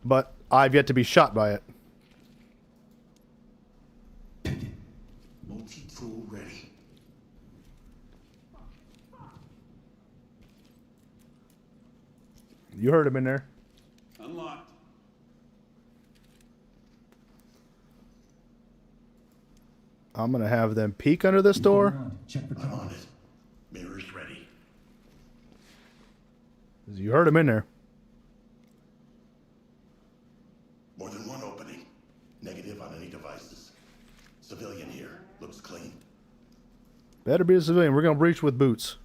but I've yet to be shot by it. Multi-tool ready. You heard him in there. Unlocked. I'm gonna have them peek under this door. Check the I'm top. on it. Mirrors ready. You heard him in there. More than one opening. Negative on any devices. Civilian here. Looks clean. Better be a civilian. We're gonna breach with boots.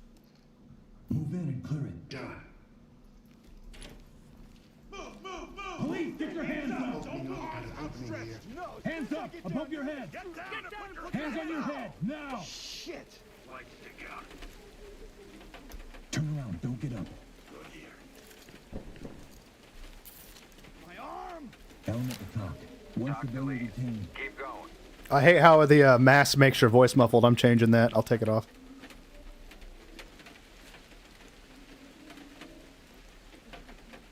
Move in and clear it. Done. Police, get your hands up! Hands up, above your head! Hands on your head, now! Shit! Lights stick out. Turn around, don't get up. Good here. My arm! Elm at the top. One Talk to civilian lead. detained. Keep going. I hate how the mask makes your voice muffled. I'm changing that. I'll take it off.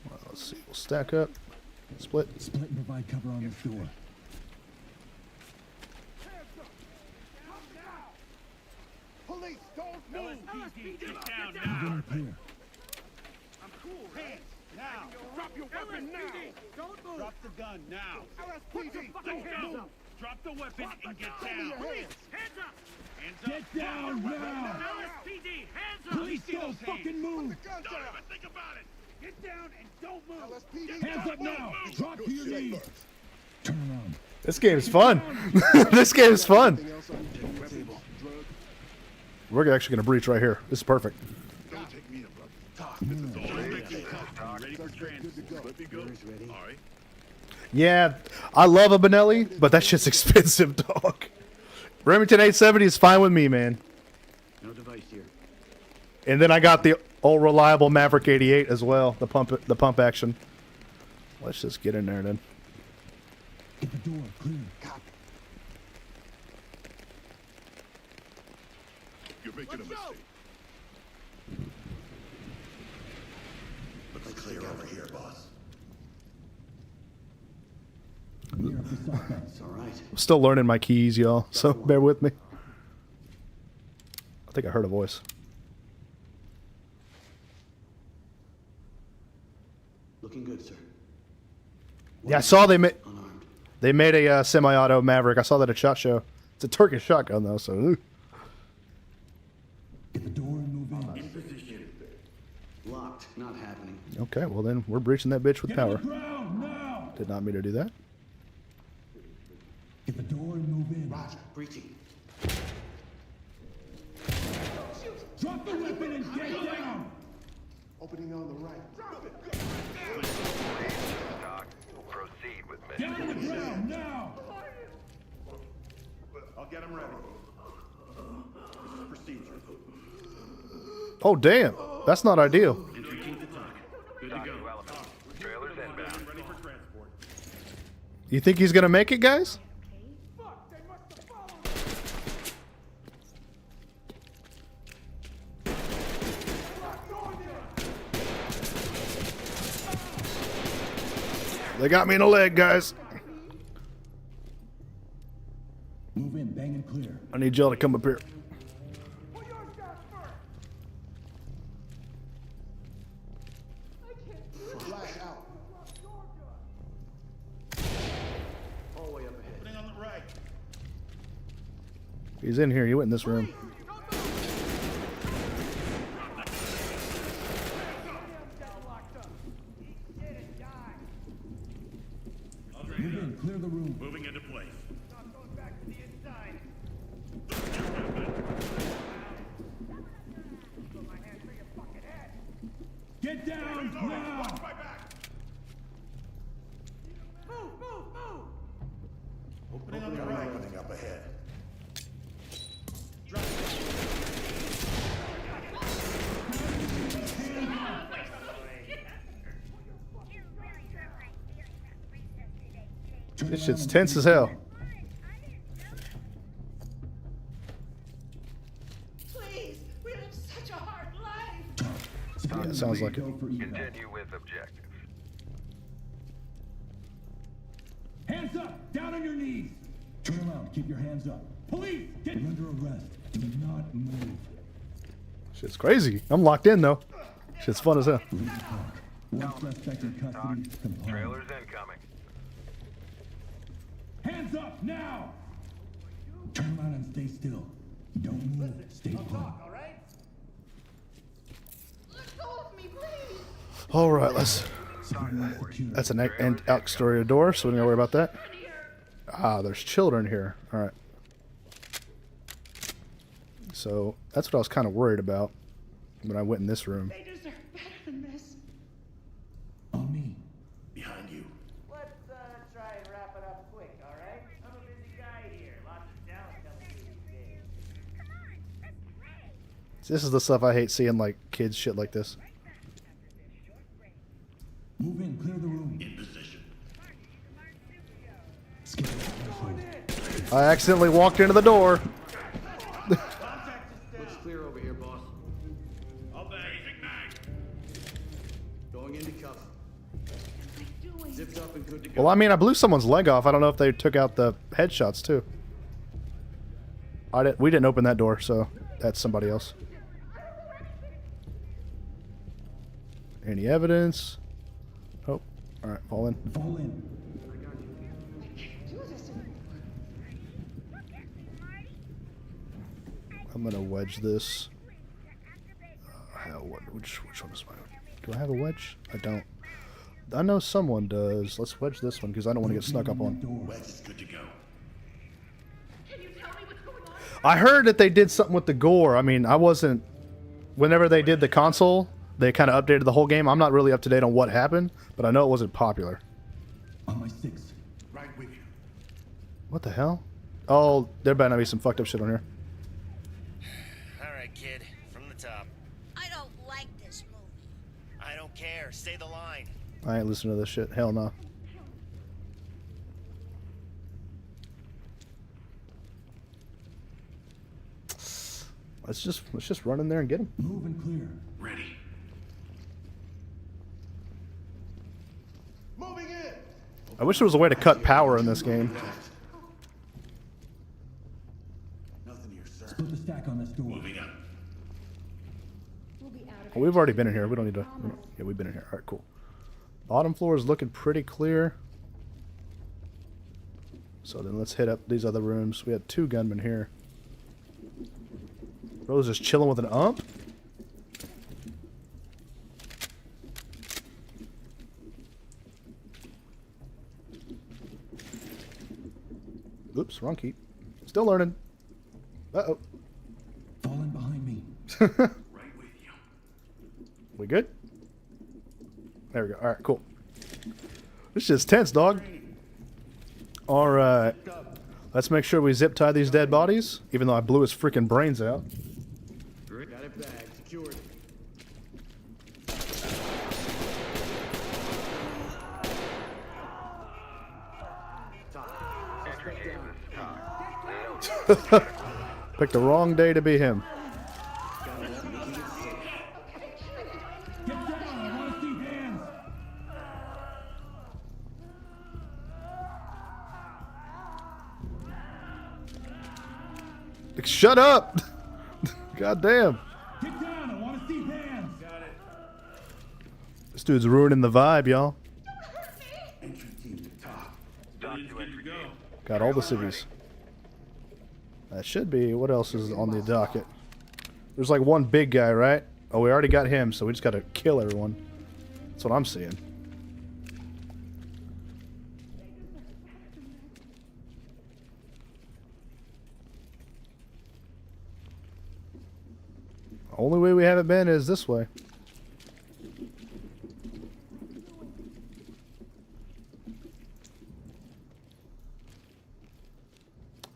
Well, let's see. We'll stack up. Split. Split and provide cover on this door. Police, don't move! Get down Move in and clear. I'm cool, hands now! Drop your weapon now! Don't move! Drop the gun now! LSPD, don't move! Drop the weapon and get down! Police, hands up! Hands up! Get down now! LSPD, hands up! Police, don't fucking move! Don't even think about it! Get down and don't move! LSPD, Hands up now! Drop to your knees! Turn around. This game's fun. This game's fun. We're actually gonna breach right here. This is perfect. Yeah, I love a Benelli, but that shit's expensive, dog. Remington 870 is fine with me, man. No device here. And then I got the old reliable Maverick 88 as well, the pump action. Let's just get in there then. Get the door clear. You're making a mistake. Looks clear over here, boss. Clear up the suspects. All right. I'm still learning my keys, y'all, so bear with me. I think I heard a voice. Looking good, sir. Yeah, I saw they made Unarmed. a semi-auto Maverick. I saw that at SHOT Show. It's a Turkish shotgun though, so ooh. Get the door and move in. In position. Locked. Not happening. Okay, well then we're breaching that bitch with Get on power. the ground now! Did not mean to do that. Get the door and move in. Roger. Breaching. Drop the weapon and get down! Opening on the right. Doc, proceed with me. Get on the ground now! I'll get him ready. This is procedure. Oh damn, that's not ideal. Good to go. Element. Trailers inbound. Ready for transport. You think he's gonna make it, guys? They got me in the leg, guys. Move in, bang and clear. need y'all to come up here. Opening on the right. He's in here. He went in this room. Move in, clear the room. Moving into place. Get down now! Watch my back. Opening on the right. Opening up ahead. This shit's tense as hell. Please, we live such a hard life. Yeah, it sounds like it. Go for evac. Continue with objective. Hands up! Down on your knees! Turn around, keep your hands up. Police, get under arrest. Do not move. Shit's crazy. I'm locked in though. Shit's fun as hell. Police talk. One suspect in custody, comply. Trailers incoming. Hands up now! Turn around and stay still. Don't move. Stay put. Let go of me, please. All right, let's. Civilian security. That's an out story door, so we don't gotta worry about that. Ah, there's children here. All right. So that's what I was kind of worried about when I went in this room. They deserve better than this. On me. Behind you. Let's try and wrap it up quick, all right? I'm a busy guy here. Lots of talent coming through these days. This is the stuff I hate seeing, like kids shit like this. Move in, clear the room. In position. Skip the threshold. I accidentally walked into the door. Looks clear over here, boss. All day. Big mag. Going into cuffs. Zipped up and good to go. Well, I mean, I blew someone's leg off. I don't know if they took out the headshots too. We didn't open that door, so that's somebody else. Any evidence? Oh, all right, fall in. Fall in. I'm gonna wedge this. Which one is mine? Do I have a wedge? I don't. I know someone does. Let's wedge this one because I don't want to get snuck up on. Wedge is good to go. Can you tell me what's going on? I heard that they did something with the gore. I mean, I wasn't. Whenever they did the console, they kind of updated the whole game. I'm not really up to date on what happened, but I know it wasn't popular. On my six. Right with you. What the hell? Oh, there better not be some fucked up shit on here. All right, kid, from the top. I don't like this movie. I don't care. Stay the line. I ain't listening to this shit. Hell no. Let's just run in there and get him. Move and clear. Ready. Moving in. I wish there was a way to cut power in this game. Nothing here, sir. Split the stack on this door. Moving up. Well, we've already been in here. We don't need to. Yeah, we've been in here. All right, cool. Bottom floor is looking pretty clear. So then let's hit up these other rooms. We had 2 gunmen here. Bro's just chilling with an ump. Oops, wrong key. Still learning. Uh-oh. Falling behind me. Right with you. We good? There we go. All right, cool. This shit's tense, dog. All right. Let's make sure we zip tie these dead bodies, even though I blew his freaking brains out. Got it bagged. Secured. Picked the wrong day to be him. Get down! I want to see hands! Shut up! God damn. Get down. I want to see hands. Got it. This dude's ruining the vibe, y'all. Entry team to top. Done to entry team. Got all the civvies. That should be. What else is on the docket? There's like one big guy, right? Oh, we already got him, so we just gotta kill everyone. That's what I'm seeing. Only way we haven't been is this way.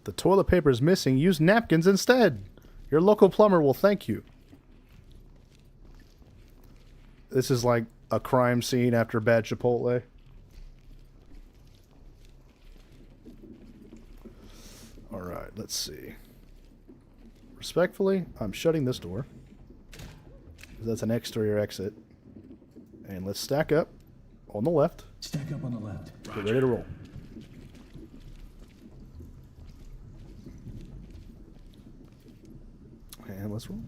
The toilet paper is missing. Use napkins instead. Your local plumber will thank you. This is like a crime scene after bad Chipotle. Alright, let's see. Respectfully, I'm shutting this door. That's an exterior exit. And let's stack up on the left. Stack up on the left. Get ready to roll. And let's roll.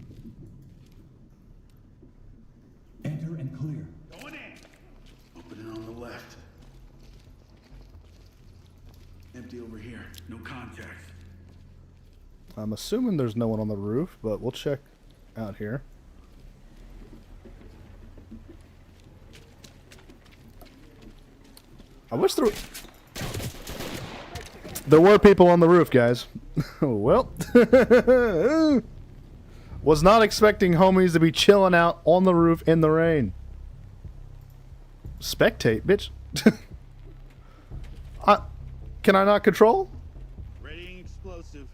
Enter and clear. Going in. Opening on the left. Empty over here. No contacts. I'm assuming there's no one on the roof, but we'll check out here. I wish there were people on the roof, guys. Well, was not expecting homies to be chilling out on the roof in the rain. Spectate, bitch. Can I not control? Readying explosive.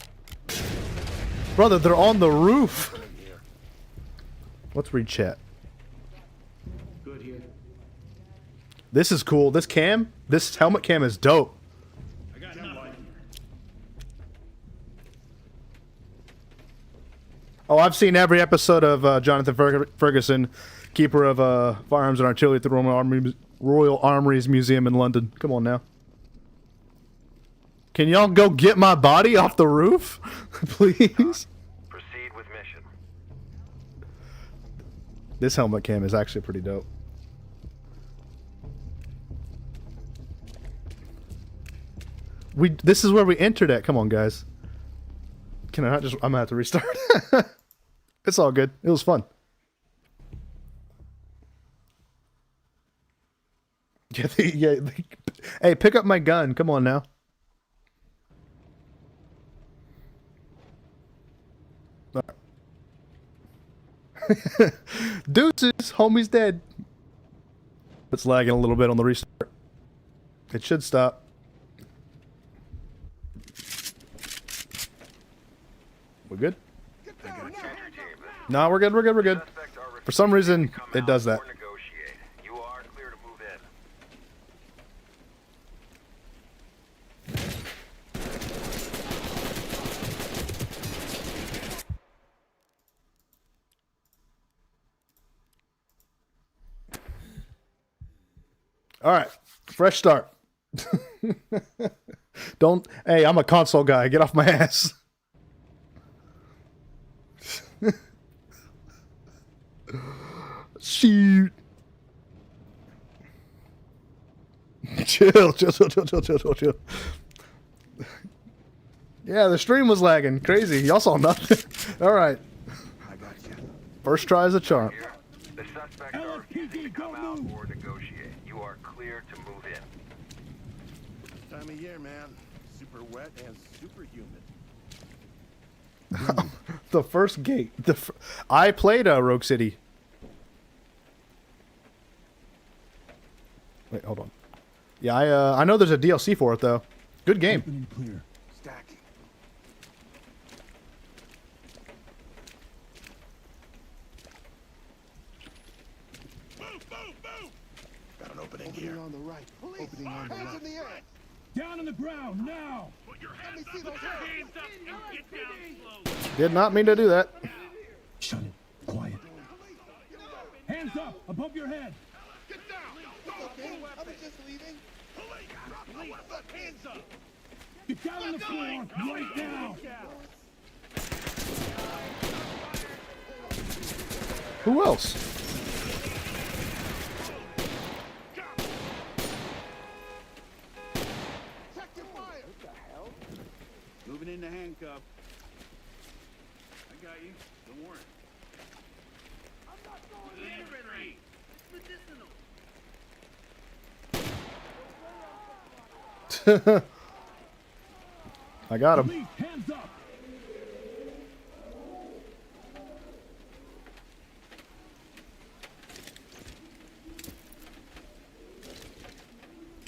Brother, they're on the roof. Let's read chat. Good here. This is cool. This helmet cam is dope. I got nothing. Oh, I've seen every episode of Jonathan Ferguson, keeper of firearms and artillery at the Royal Armouries Museum in London. Come on now. Can y'all go get my body off the roof? Please? Proceed with mission. This helmet cam is actually pretty dope. This is where we entered at. Come on, guys. Can I not just... I'm gonna have to restart. It's all good. It was fun. Hey, pick up my gun. Come on now. Deuces, homie's dead. It's lagging a little bit on the restart. It should stop. We're good? No, we're good, we're good, we're good. For some reason, it does that. You are clear to move in. All right, fresh start. Hey, I'm a console guy. Get off my ass. Shoot. Chill. Yeah, the stream was lagging. Crazy. Y'all saw nothing. All right. I got you. First try is a charm. The suspects are refusing to come out or negotiate. You are clear to move in. Time of year, man. Super wet and super humid. The first gate. I played Rogue City. Wait, hold on. Yeah, I know there's a DLC for it though. Good game. Opening clear. Stacking. Got an opening here. On the right. Opening on the left. In the air. Down on the ground now. Put your hands up. Hands up and get down slow. Did not mean to do that. Shut it. Quiet. Hands up above your head. Get down. I was just leaving. Police, drop the weapon. Hands up. Get down on the floor right now. Who else? Moving into handcuff. I got you. Don't worry. I'm not going to it's medicinal. I got him. Police, hands up.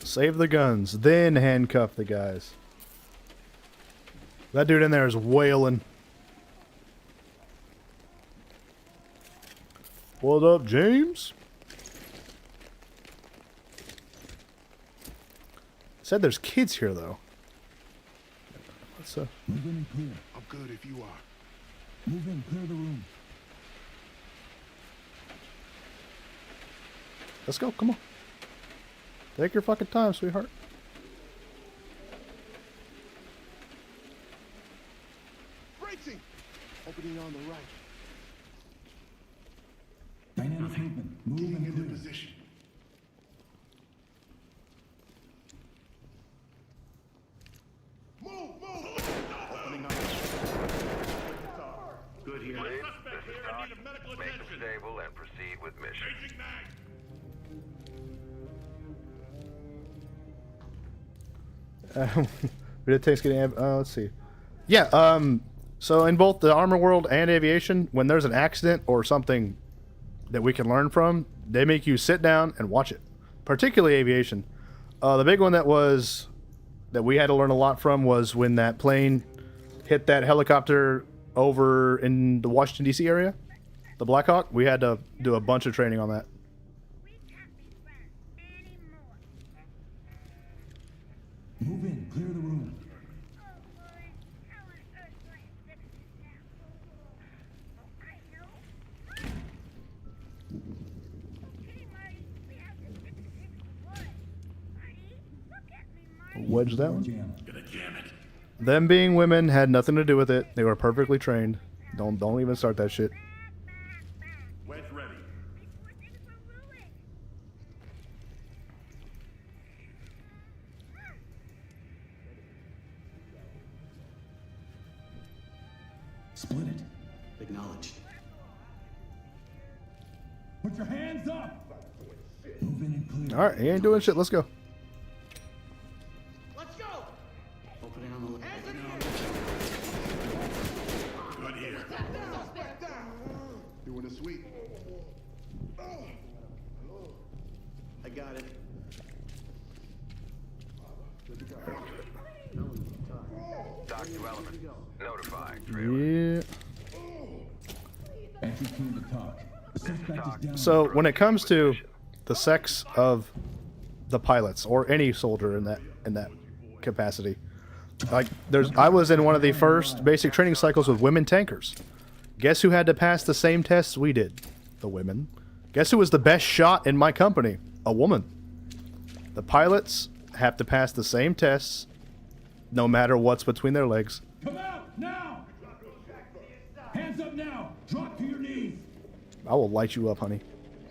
Save the guns, then handcuff the guys. That dude in there is wailing. What up, James? Said there's kids here, though. Let's, Move in and clear. I'm good if you are. Move in, clear the room. let's go, come on. Take your fucking time, sweetheart. Breaching! Opening on the right. Dynamic movement. Move Getting and into clear. position. Move! Opening on the Good here. Please, this is Doc. Make them stable and proceed with mission. We did take getting. Let's see. Yeah. So in both the armor world and aviation, when there's an accident or something that we can learn from, they make you sit down and watch it. Particularly aviation. The big one that we had to learn a lot from was when that plane hit that helicopter over in the Washington D.C. area, the Black Hawk. We had to do a bunch of training on that. Move in, clear the room. Wedge that one. Jam. Gonna jam it. Them being women had nothing to do with it. They were perfectly trained. Don't even start that shit. Wedge ready. Split it. Acknowledged. Put your hands up. Move in and clear. All right, he ain't doing shit. Let's go. Let's go! Opening on the left. Good here. Doing a sweep. I got it. Doc to element. Notify. Yeah. Entry team to talk. Suspect is down. So when it comes to the sex of the pilots or any soldier in that capacity, like I was in one of the first basic training cycles with women tankers. Guess who had to pass the same tests we did? The women. Guess who was the best shot in my company? A woman. The pilots have to pass the same tests no matter what's between their legs. Come out now. Hands up now. Drop to your knees. I will light you up, honey.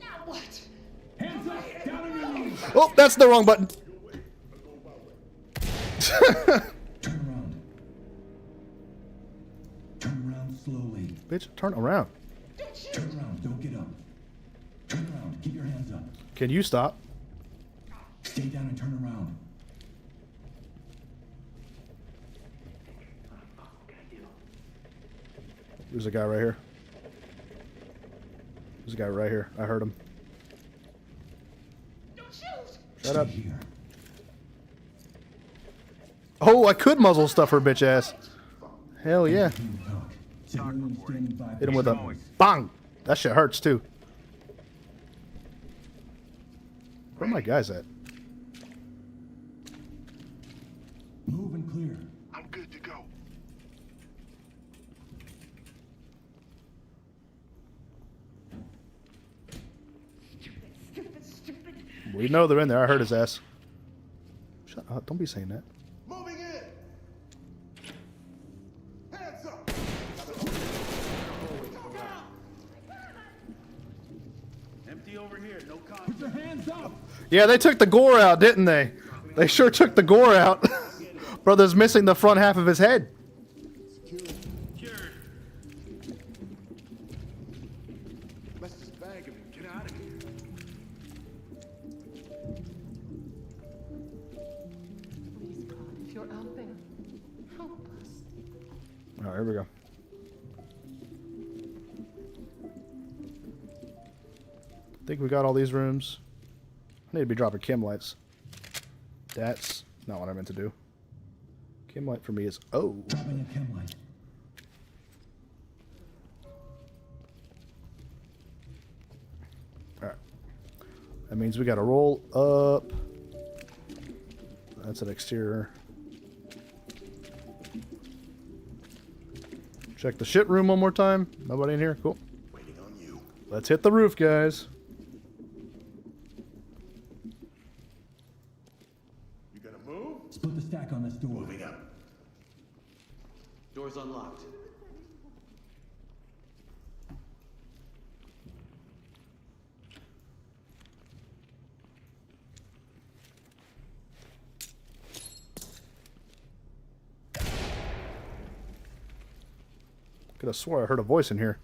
Now what? Hands up. Down on your knees. Oh, that's the wrong button. Turn around. Turn around slowly. Bitch, turn around. Turn around. Don't get up. Turn around. Keep your hands up. Can you stop? Stay down and turn around. There's a guy right here. There's a guy right here. I heard him. Don't shoot! Shut up. Stay here. Oh, I could muzzle stuff her bitch ass. Hell yeah. Team to talk. Civilian standing by. Hit him with a bang. That shit hurts too. Where are my guys at? Move and clear. I'm good to go. Stupid. We know they're in there. I heard his ass. Shut up. Don't be saying that. Moving in. Hands up. See over here, no Put contact. your hands up. Yeah, they took the gore out, didn't they? They sure took the gore out. Brother's missing the front half of his head. Cured. Let's just bag him and get out of here. Please, God, if you're out there, help us. All right, here we go. I think we got all these rooms. I need to be dropping chem lights. That's not what I meant to do. Chem light for me is O. Dropping a chem light. Alright. That means we gotta roll up. That's an exterior. Check the shit room one more time. Nobody in here? Cool. Waiting on you. Let's hit the roof, guys. You gonna move? Split the stack on this door. Moving up. Door's unlocked. Could have swore I heard a voice in here.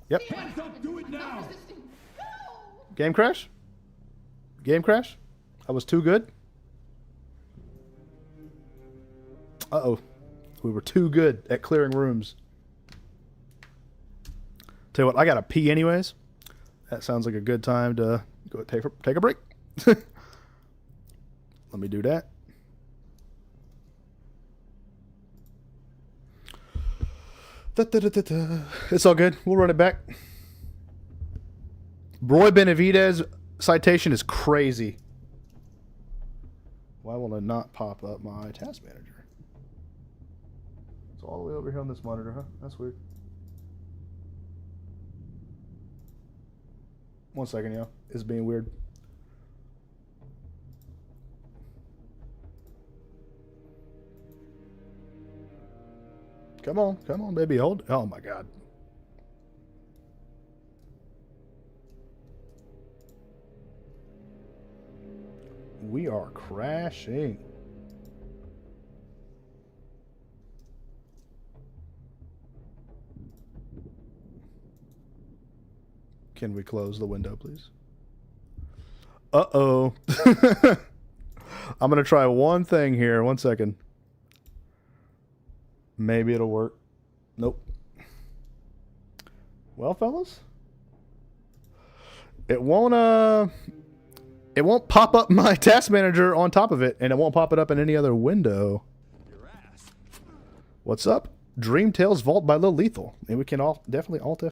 Yep. Hands up, do it now. Game crash? Game crash? I was too good? Uh-oh. We were too good at clearing rooms. Tell you what, I gotta pee anyways. That sounds like a good time to go take a break. Let me do that. It's all good. We'll run it back. Roy Benavidez citation is crazy. Why will it not pop up my task manager? It's all the way over here on this monitor, huh? That's weird. 1 second, y'all. It's being weird. Come on, baby. Hold. Oh my God. We are crashing. Can we close the window, please? Uh-oh. I'm going to try one thing here. 1 second. Maybe it'll work. Nope. Well, fellas, it won't pop up my task manager on top of it, and it won't pop it up in any other window. What's up? Dream Tales Vault by Lil Lethal. And we can all definitely alt